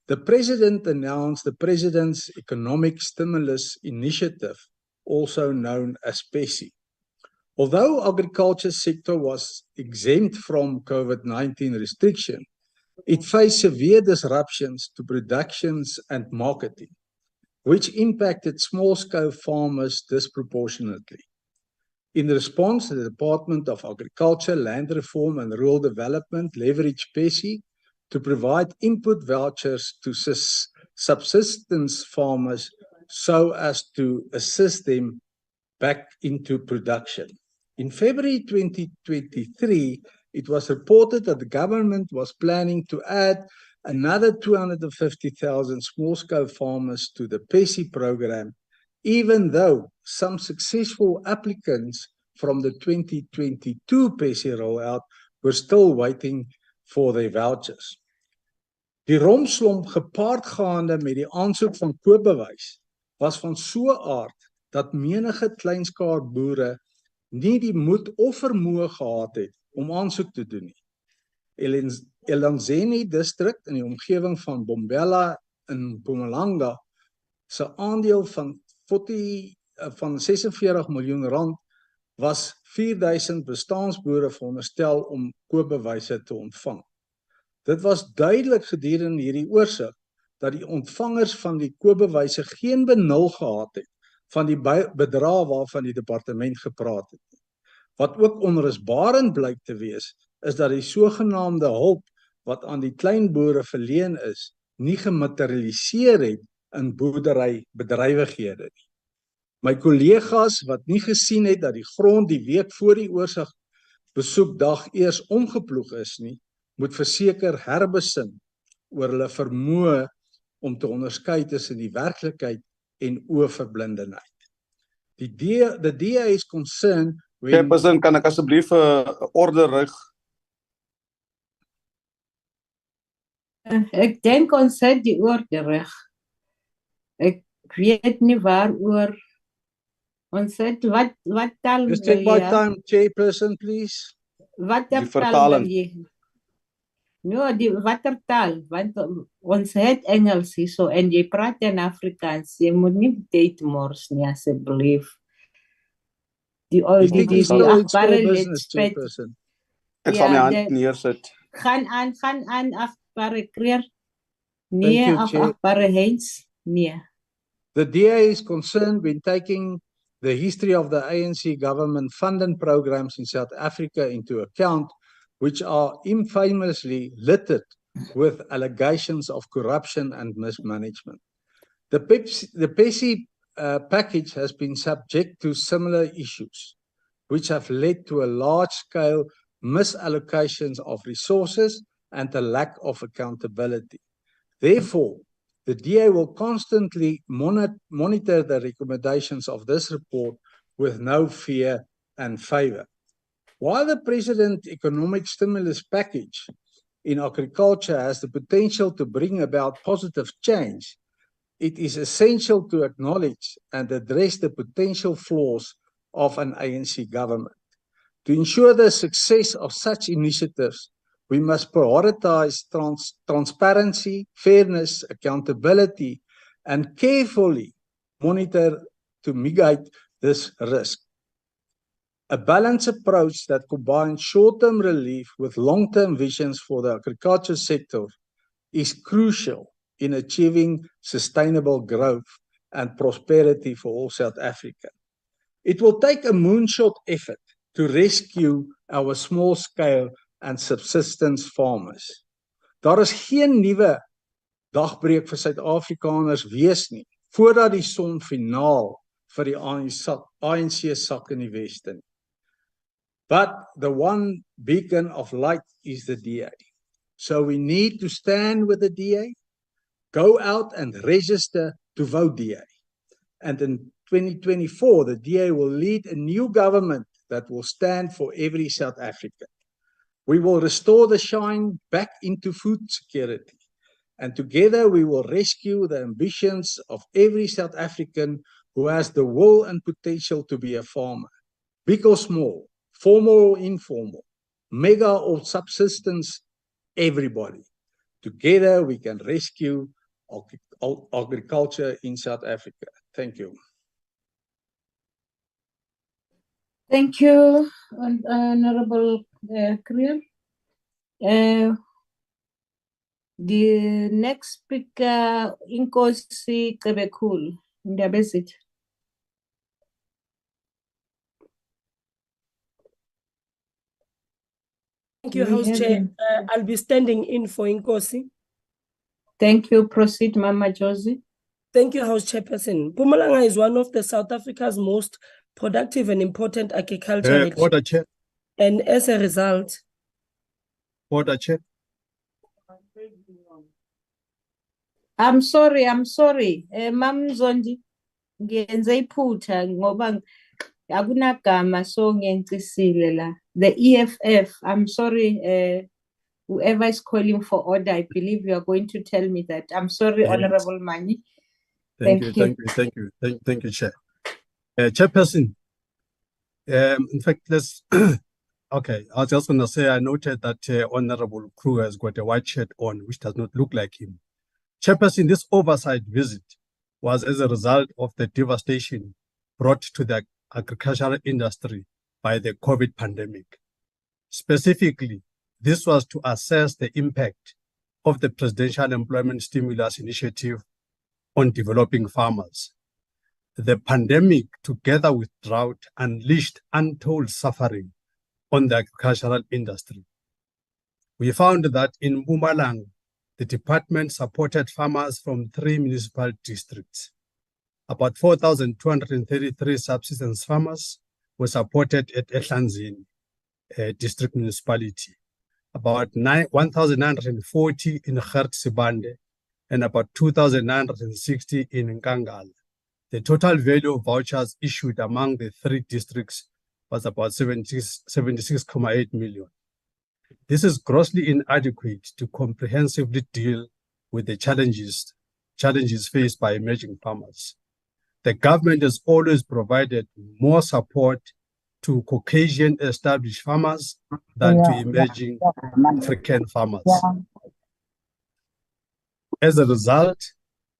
the President announced the President's Economic Stimulus Initiative, also known as PESI. Although agriculture sector was exempt from COVID-19 restriction, it faced severe disruptions to productions and marketing, which impacted small-scale farmers disproportionately. In response, the Department of Agriculture, Land Reform and Rural Development leveraged PESI to provide input vouchers to subsistence farmers so as to assist them back into production. In February 2023, it was reported that the government was planning to add another 250,000 small-scale farmers to the PESI program even though some successful applicants from the 2022 pensie rollout were still waiting for their vouchers. Die rompslomp gepaardgaande met die aansoek van koopbewys was van so 'n aard dat menige kleinskaar boere nie die moed of vermoë gehad het om aansoek te doen nie. Elanzeni distrik in die omgewing van Bombela in Mpumalanga se aandeel van 46 miljoen rand was 4000 bestaansboere veronderstel om koopbewyse te ontvang. Dit was duidelik gedurende hierdie oorsig dat die ontvangers van die koopbewyse geen benul gehad het van die bedrae waarvan die departement gepraat het. Wat ook onrusbarend blyk te wees, is dat die sogenaamde hulp wat aan die kleinboere verleen is, nie gematerialiseer het in boerderybedrywighede nie. My kollegas wat nie gesien het dat die grond die week voor die oorsig besoekdag eers omgeploeg is nie, moet verseker herbesin oor hulle vermoë om te onderskei tussen die werklikheid en oorverblindenheid. The DA is concerned when... Chairperson, kan ek asseblief 'n orde rig? Ek dink ons het die orde reg. Ek weet nie waaroor ons het wat taal Just take my time, Chairperson, please. Wat Die vertaling. No, die watertaal, want ons het Engels hier so en jy praat in Afrikaans, jy moet nie tyd mors nie asseblief. Die agbare lidspet. Ek sal my hand neersit. Gaan aan agbare kreer. Nee, agbare hens. Nee. The DA is concerned when taking the history of the ANC government funding programs in South Africa into account, which are infamously littered with allegations of corruption and mismanagement. The PESI package has been subject to similar issues, which have led to a large-scale misallocations of resources and a lack of accountability. Therefore, the DA will constantly monitor the recommendations of this report with no fear and favor. While the President's economic stimulus package in agriculture has the potential to bring about positive change, it is essential to acknowledge and address the potential flaws of an ANC government. To ensure the success of such initiatives, we must prioritize transparency, fairness, accountability, and carefully monitor to mitigate this risk. A balanced approach that combines short-term relief with long-term visions for the agriculture sector is crucial in achieving sustainable growth and prosperity for all South Africa. It will take a moonshot effort to rescue our small-scale and subsistence farmers. Daar is geen nuwe dagbreek vir Suid-Afrikaners wees nie, voordat die son finaal vir die ANC sak in die weste nie. But the one beacon of light is the DA. So we need to stand with the DA, go out and register to vote DA. And in 2024, the DA will lead a new government that will stand for every South African. We will restore the shine back into food security. And together we will rescue the ambitions of every South African who has the will and potential to be a farmer, big or small, formal or informal, mega or subsistence, everybody. Together we can rescue agriculture in South Africa. Thank you. Thank you, Honorable Kriel. The next speaker, Inkosi Kebekul, Ndabezit. Thank you, House Chair. I'll be standing in for Inkosi. Thank you. Proceed, Mama Josie. Thank you, House Chairperson. Mpumalanga is one of the South Africa's most productive and important agricultural. Order, Chair. And as a result. Order, Chair. I'm sorry. Mam Zondi. ngiyenze iphutha ngoba akunagama so ngiyencisile la. The EFF, I'm sorry, whoever is calling for order, I believe you are going to tell me that. I'm sorry, Yes. Honorable Mani. Thank you, thank you, Chair. Chairperson, in fact, let's, okay, I was just going to say, I noted that Honorable Crew has got a white shirt on, which does not look like him. Chairperson, this oversight visit was as a result of the devastation brought to the agricultural industry by the COVID pandemic. Specifically, this was to assess the impact of the Presidential Employment Stimulus Initiative on developing farmers. The pandemic, together with drought, unleashed untold suffering on the agricultural industry. We found that in Mpumalanga, the department supported farmers from 3 municipal districts. About 4,233 subsistence farmers were supported at Ehlanzini district municipality, about 1,940 in Sibande, and about 2,960 in Nkangala. The total value of vouchers issued among the 3 districts was about 76.8 million. This is grossly inadequate to comprehensively deal with the challenges faced by emerging farmers. The government has always provided more support to Caucasian established farmers than to emerging African farmers. As a result,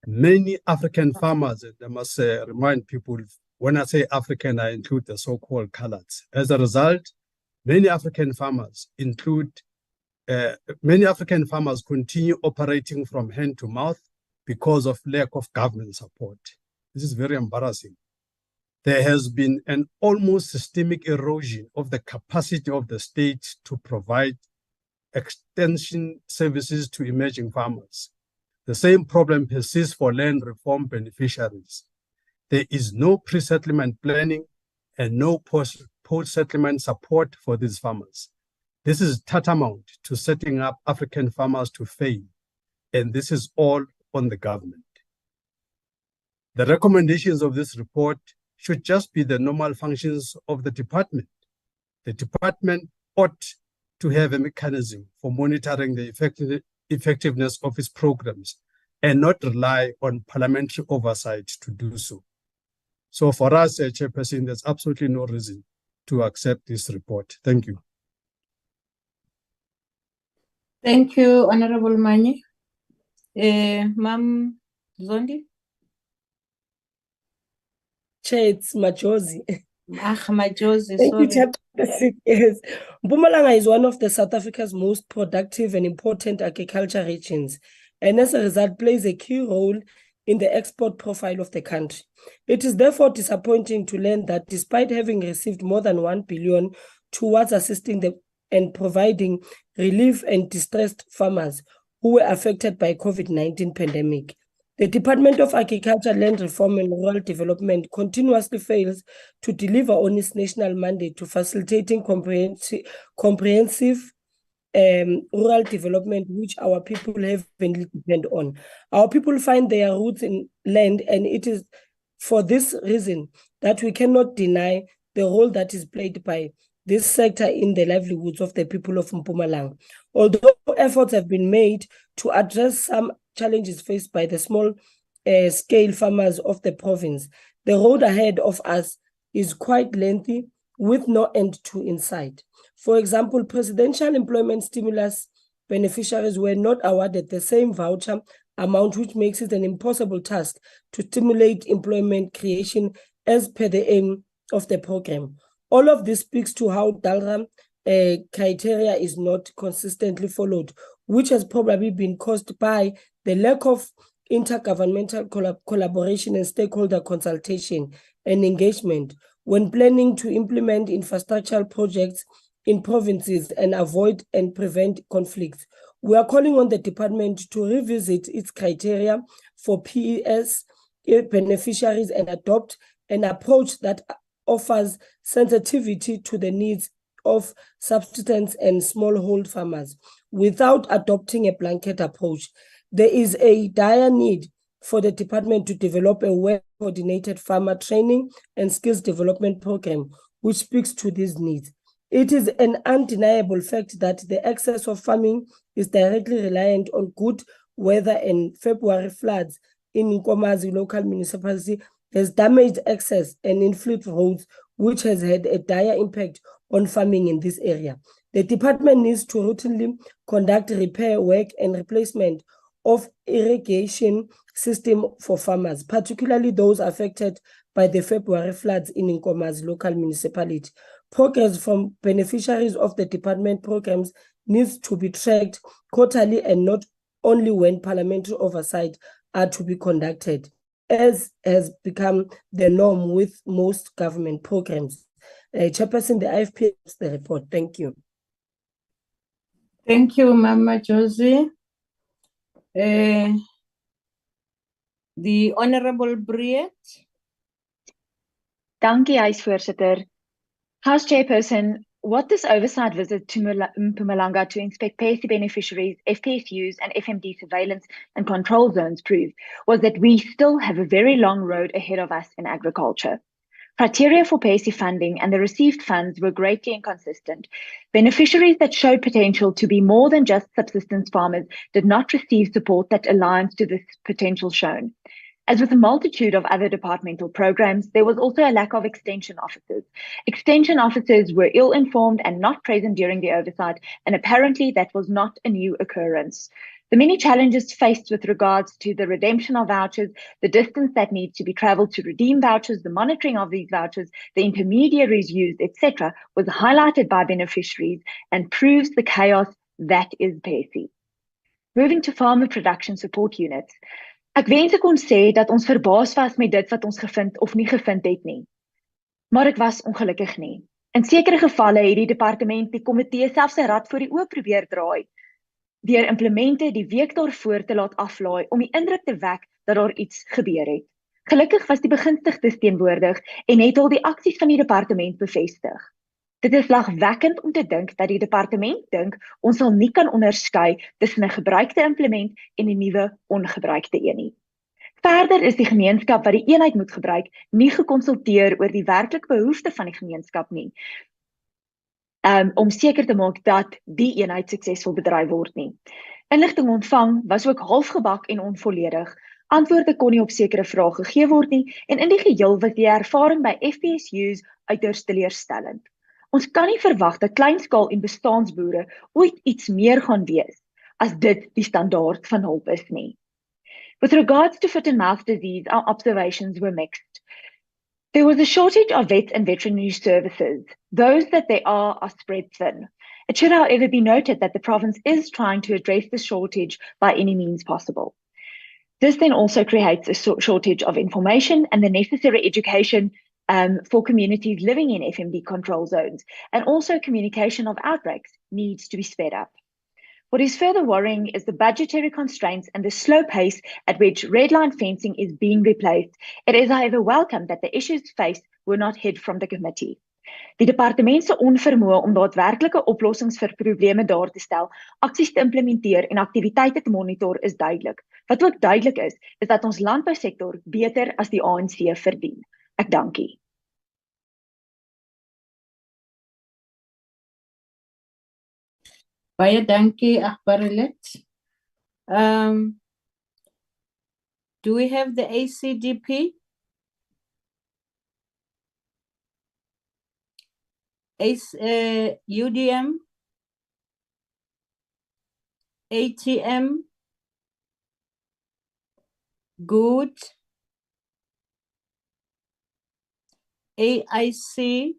many African farmers, and I must remind people, when I say African, I include the so-called coloreds. As a result, many African farmers continue operating from hand to mouth because of lack of government support. This is very embarrassing. There has been an almost systemic erosion of the capacity of the state to provide extension services to emerging farmers. The same problem persists for land reform beneficiaries. There is no pre-settlement planning and no post-settlement support for these farmers. This is tantamount to setting up African farmers to fail, and this is all on the government. The recommendations of this report should just be the normal functions of the department. The department ought to have a mechanism for monitoring the effectiveness of its programs and not rely on parliamentary oversight to do so. So for us, Chairperson, there's absolutely no reason to accept this report. Thank you. Thank you, Honorable Mani. Ma'am Zondi? Chair, it's Majosi. Majosi, Thank you, sorry. Chairperson. Yes. Mpumalanga is one of the South Africa's most productive and important agriculture regions, and as a result plays a key role in the export profile of the country. It is therefore disappointing to learn that despite having received more than 1 billion towards assisting and providing relief and distressed farmers who were affected by COVID-19 pandemic, the Department of Agriculture, Land Reform and Rural Development continuously fails to deliver on its national mandate to facilitating comprehensive rural development, which our people heavily depend on. Our people find their roots in land, and it is for this reason that we cannot deny the role that is played by this sector in the livelihoods of the people of Mpumalanga. Although efforts have been made to address some challenges faced by the small scale farmers of the province, the road ahead of us is quite lengthy with no end in sight. For example, Presidential Employment Stimulus beneficiaries were not awarded the same voucher amount, which makes it an impossible task to stimulate employment creation as per the aim of the program. All of this speaks to how DALRA criteria is not consistently followed, which has probably been caused by the lack of intergovernmental collaboration and stakeholder consultation and engagement when planning to implement infrastructural projects in provinces and avoid and prevent conflicts. We are calling on the department to revisit its criteria for PES beneficiaries and adopt an approach that offers sensitivity to the needs of subsistence and smallhold farmers without adopting a blanket approach. There is a dire need for the department to develop a well-coordinated farmer training and skills development program, which speaks to these needs. It is an undeniable fact that the access of farming is directly reliant on good weather, and February floods in KwaZulu Local Municipality has damaged access and infilled roads, which has had a dire impact on farming in this area. The department needs to routinely conduct repair work and replacement of irrigation system for farmers, particularly those affected by the February floods in KwaZulu Local Municipality. Progress from beneficiaries of the department programs needs to be tracked quarterly and not only when parliamentary oversight are to be conducted, as has become the norm with most government programs. Chairperson, the IFP has the report. Thank you. Thank you, Mama Josie. The Honorable Briet. Dankie, Huisvoorsitter. House Chairperson, what this oversight visit to Mpumalanga to inspect PSC beneficiaries, FPSUs and FMD surveillance and control zones proved was that we still have a very long road ahead of us in agriculture. Criteria for PSC funding and the received funds were greatly inconsistent. Beneficiaries that showed potential to be more than just subsistence farmers did not receive support that aligns to this potential shown. As with a multitude of other departmental programs, there was also a lack of extension officers. Extension officers were ill-informed and not present during the oversight, and apparently that was not a new occurrence. The many challenges faced with regards to the redemption of vouchers, the distance that needs to be traveled to redeem vouchers, the monitoring of these vouchers, the intermediaries used, etc., was highlighted by beneficiaries and proves the chaos that is PSC. Moving to farmer production support units. Ek wens ek kon sê dat ons verbaas was met dit wat ons gevind of nie gevind het nie. Maar ek was ongelukkig nie. In sekere gevalle het die departement die komitee selfs 'n rad voor die oë probeer draai, deur implemente die week daarvoor te laat aflaai om die indruk te wek dat daar iets gebeur het. Gelukkig was die begunstigdes teenwoordig en het al die aksies van die departement bevestig. Dit is lagwekkend om te dink dat die departement dink ons sal nie kan onderskei tussen 'n gebruikte implement en 'n nuwe ongebruikte een nie. Verder is die gemeenskap wat die eenheid moet gebruik nie gekonsulteer oor die werklike behoefte van die gemeenskap nie, om seker te maak dat die eenheid suksesvol bedryf word nie. Inligting ontvang was ook halfgebak en onvolledig. Antwoorde kon nie op sekere vrae gegee word nie en in die geheel was die ervaring by FPSUs uiters teleurstellend. Ons kan nie verwag dat kleinskaal en bestaansboere ooit iets meer gaan wees as dit die standaard van hulp is nie. With regards to foot and mouth disease, our observations were mixed. There was a shortage of vets and veterinary services. Those that there are spread thin. It should, however, be noted that the province is trying to address this shortage by any means possible. This then also creates a shortage of information and the necessary education for communities living in FMD control zones, and also communication of outbreaks needs to be sped up. What is further worrying is the budgetary constraints and the slow pace at which red line fencing is being replaced. It is, however, welcome that the issues faced were not hid from the committee. Die departement se onvermoë om daadwerklike oplossings vir probleme daar te stel, aksies te implementeer en aktiwiteite te monitor is duidelik. Wat ook duidelik is dat ons landbousektor beter as die ANC verdien. Ek dankie. Baie dankie, Agbarelet. Do we have the ACDP? UDM? ATM? Good. AIC?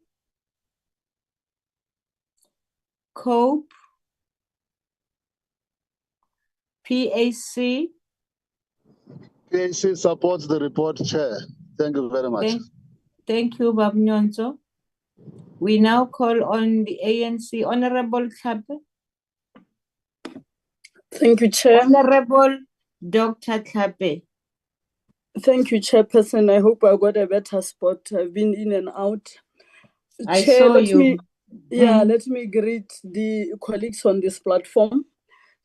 COPE? PAC? PAC supports the report, Chair. Thank you very much. Thank you, Bab Nyonzo. We now call on the ANC. Honorable Tlhape. Thank you, Chair. Honorable Dr. Tlhape. Thank you, Chairperson. I hope I got a better spot. I've been in and out. I saw you. Let me greet the colleagues on this platform.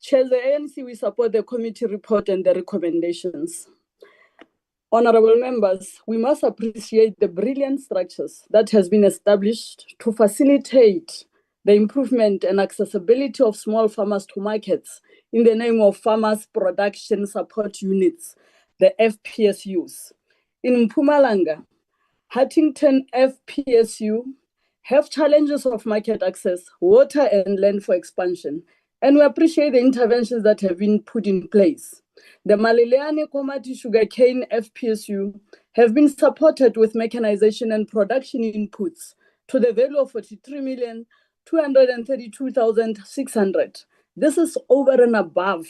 Chair, the ANC, we support the committee report and the recommendations. Honorable members, we must appreciate the brilliant structures that has been established to facilitate the improvement and accessibility of small farmers to markets in the name of Farmers Production Support Units, the FPSUs. In Mpumalanga, Huntington FPSU have challenges of market access, water and land for expansion, and we appreciate the interventions that have been put in place. The Maleleane Komati Sugarcane FPSU have been supported with mechanization and production inputs to the value of 43,232,600. This is over and above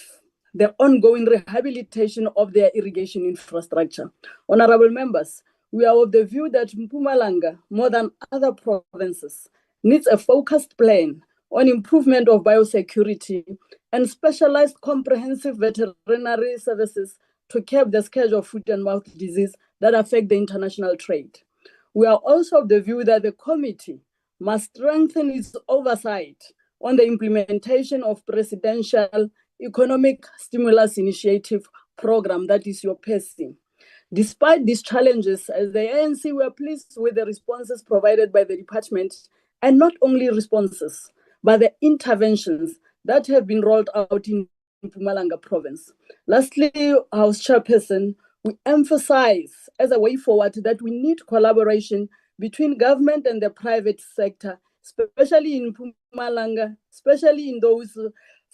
the ongoing rehabilitation of their irrigation infrastructure. Honorable members, we are of the view that Mpumalanga, more than other provinces, needs a focused plan on improvement of biosecurity and specialized comprehensive veterinary services to curb the scourge of foot and mouth disease that affect the international trade. We are also of the view that the committee must strengthen its oversight on the implementation of Presidential Economic Stimulus Initiative program, that is your PESI. Despite these challenges, as the ANC, we are pleased with the responses provided by the department, and not only responses, but the interventions that have been rolled out in Mpumalanga province. Lastly, House Chairperson, we emphasize as a way forward that we need collaboration between government and the private sector, especially in Mpumalanga, especially in those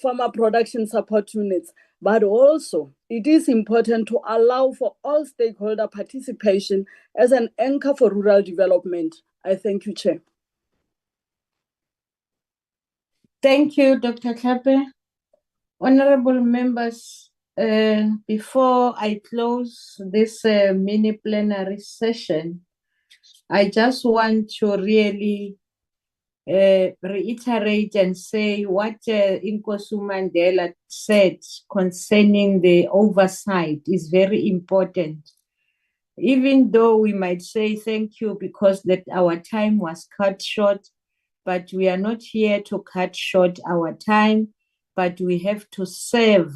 farmer production support units. But also, it is important to allow for all stakeholder participation as an anchor for rural development. I thank you, Chair. Thank you, Dr. Tlhape. Honorable members, before I close this mini plenary session, I just want to really reiterate and say what Inkosi Mandela said concerning the oversight is very important. Even though we might say thank you because that our time was cut short, but we are not here to cut short our time, but we have to serve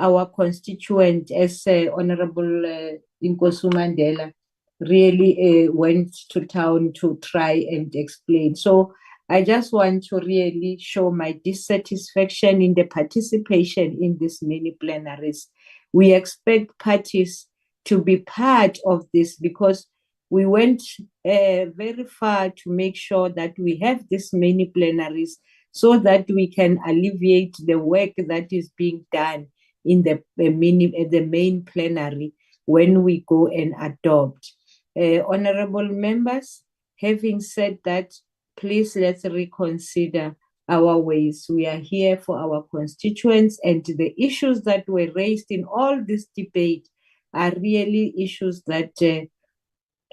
our constituent, as Honorable Inkosi Mandela really went to town to try and explain. So I just want to really show my dissatisfaction in the participation in this mini plenaries. We expect parties to be part of this because we went very far to make sure that we have this mini plenaries so that we can alleviate the work that is being done in the main plenary when we go and adopt. Honorable members, having said that, please let's reconsider our ways. We are here for our constituents, and the issues that were raised in all this debate are really issues that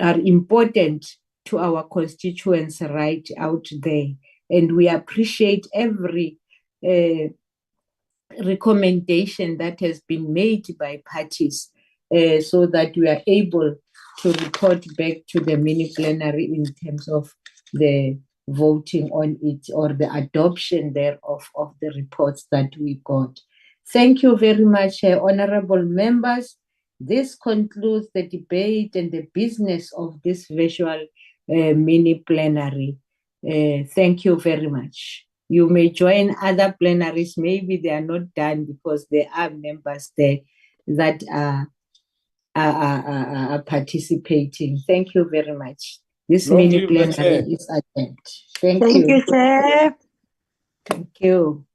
are important to our constituents right out there. And we appreciate every recommendation that has been made by parties so that we are able to report back to the mini plenary in terms of the voting on it or the adoption thereof of the reports that we got. Thank you very much, honorable members. This concludes the debate and the business of this virtual mini plenary. Thank you very much. You may join other plenaries. Maybe they are not done because there are members there that are participating. Thank you very much. This mini plenary is adjourned. Thank you. Thank you, Chair. Thank you.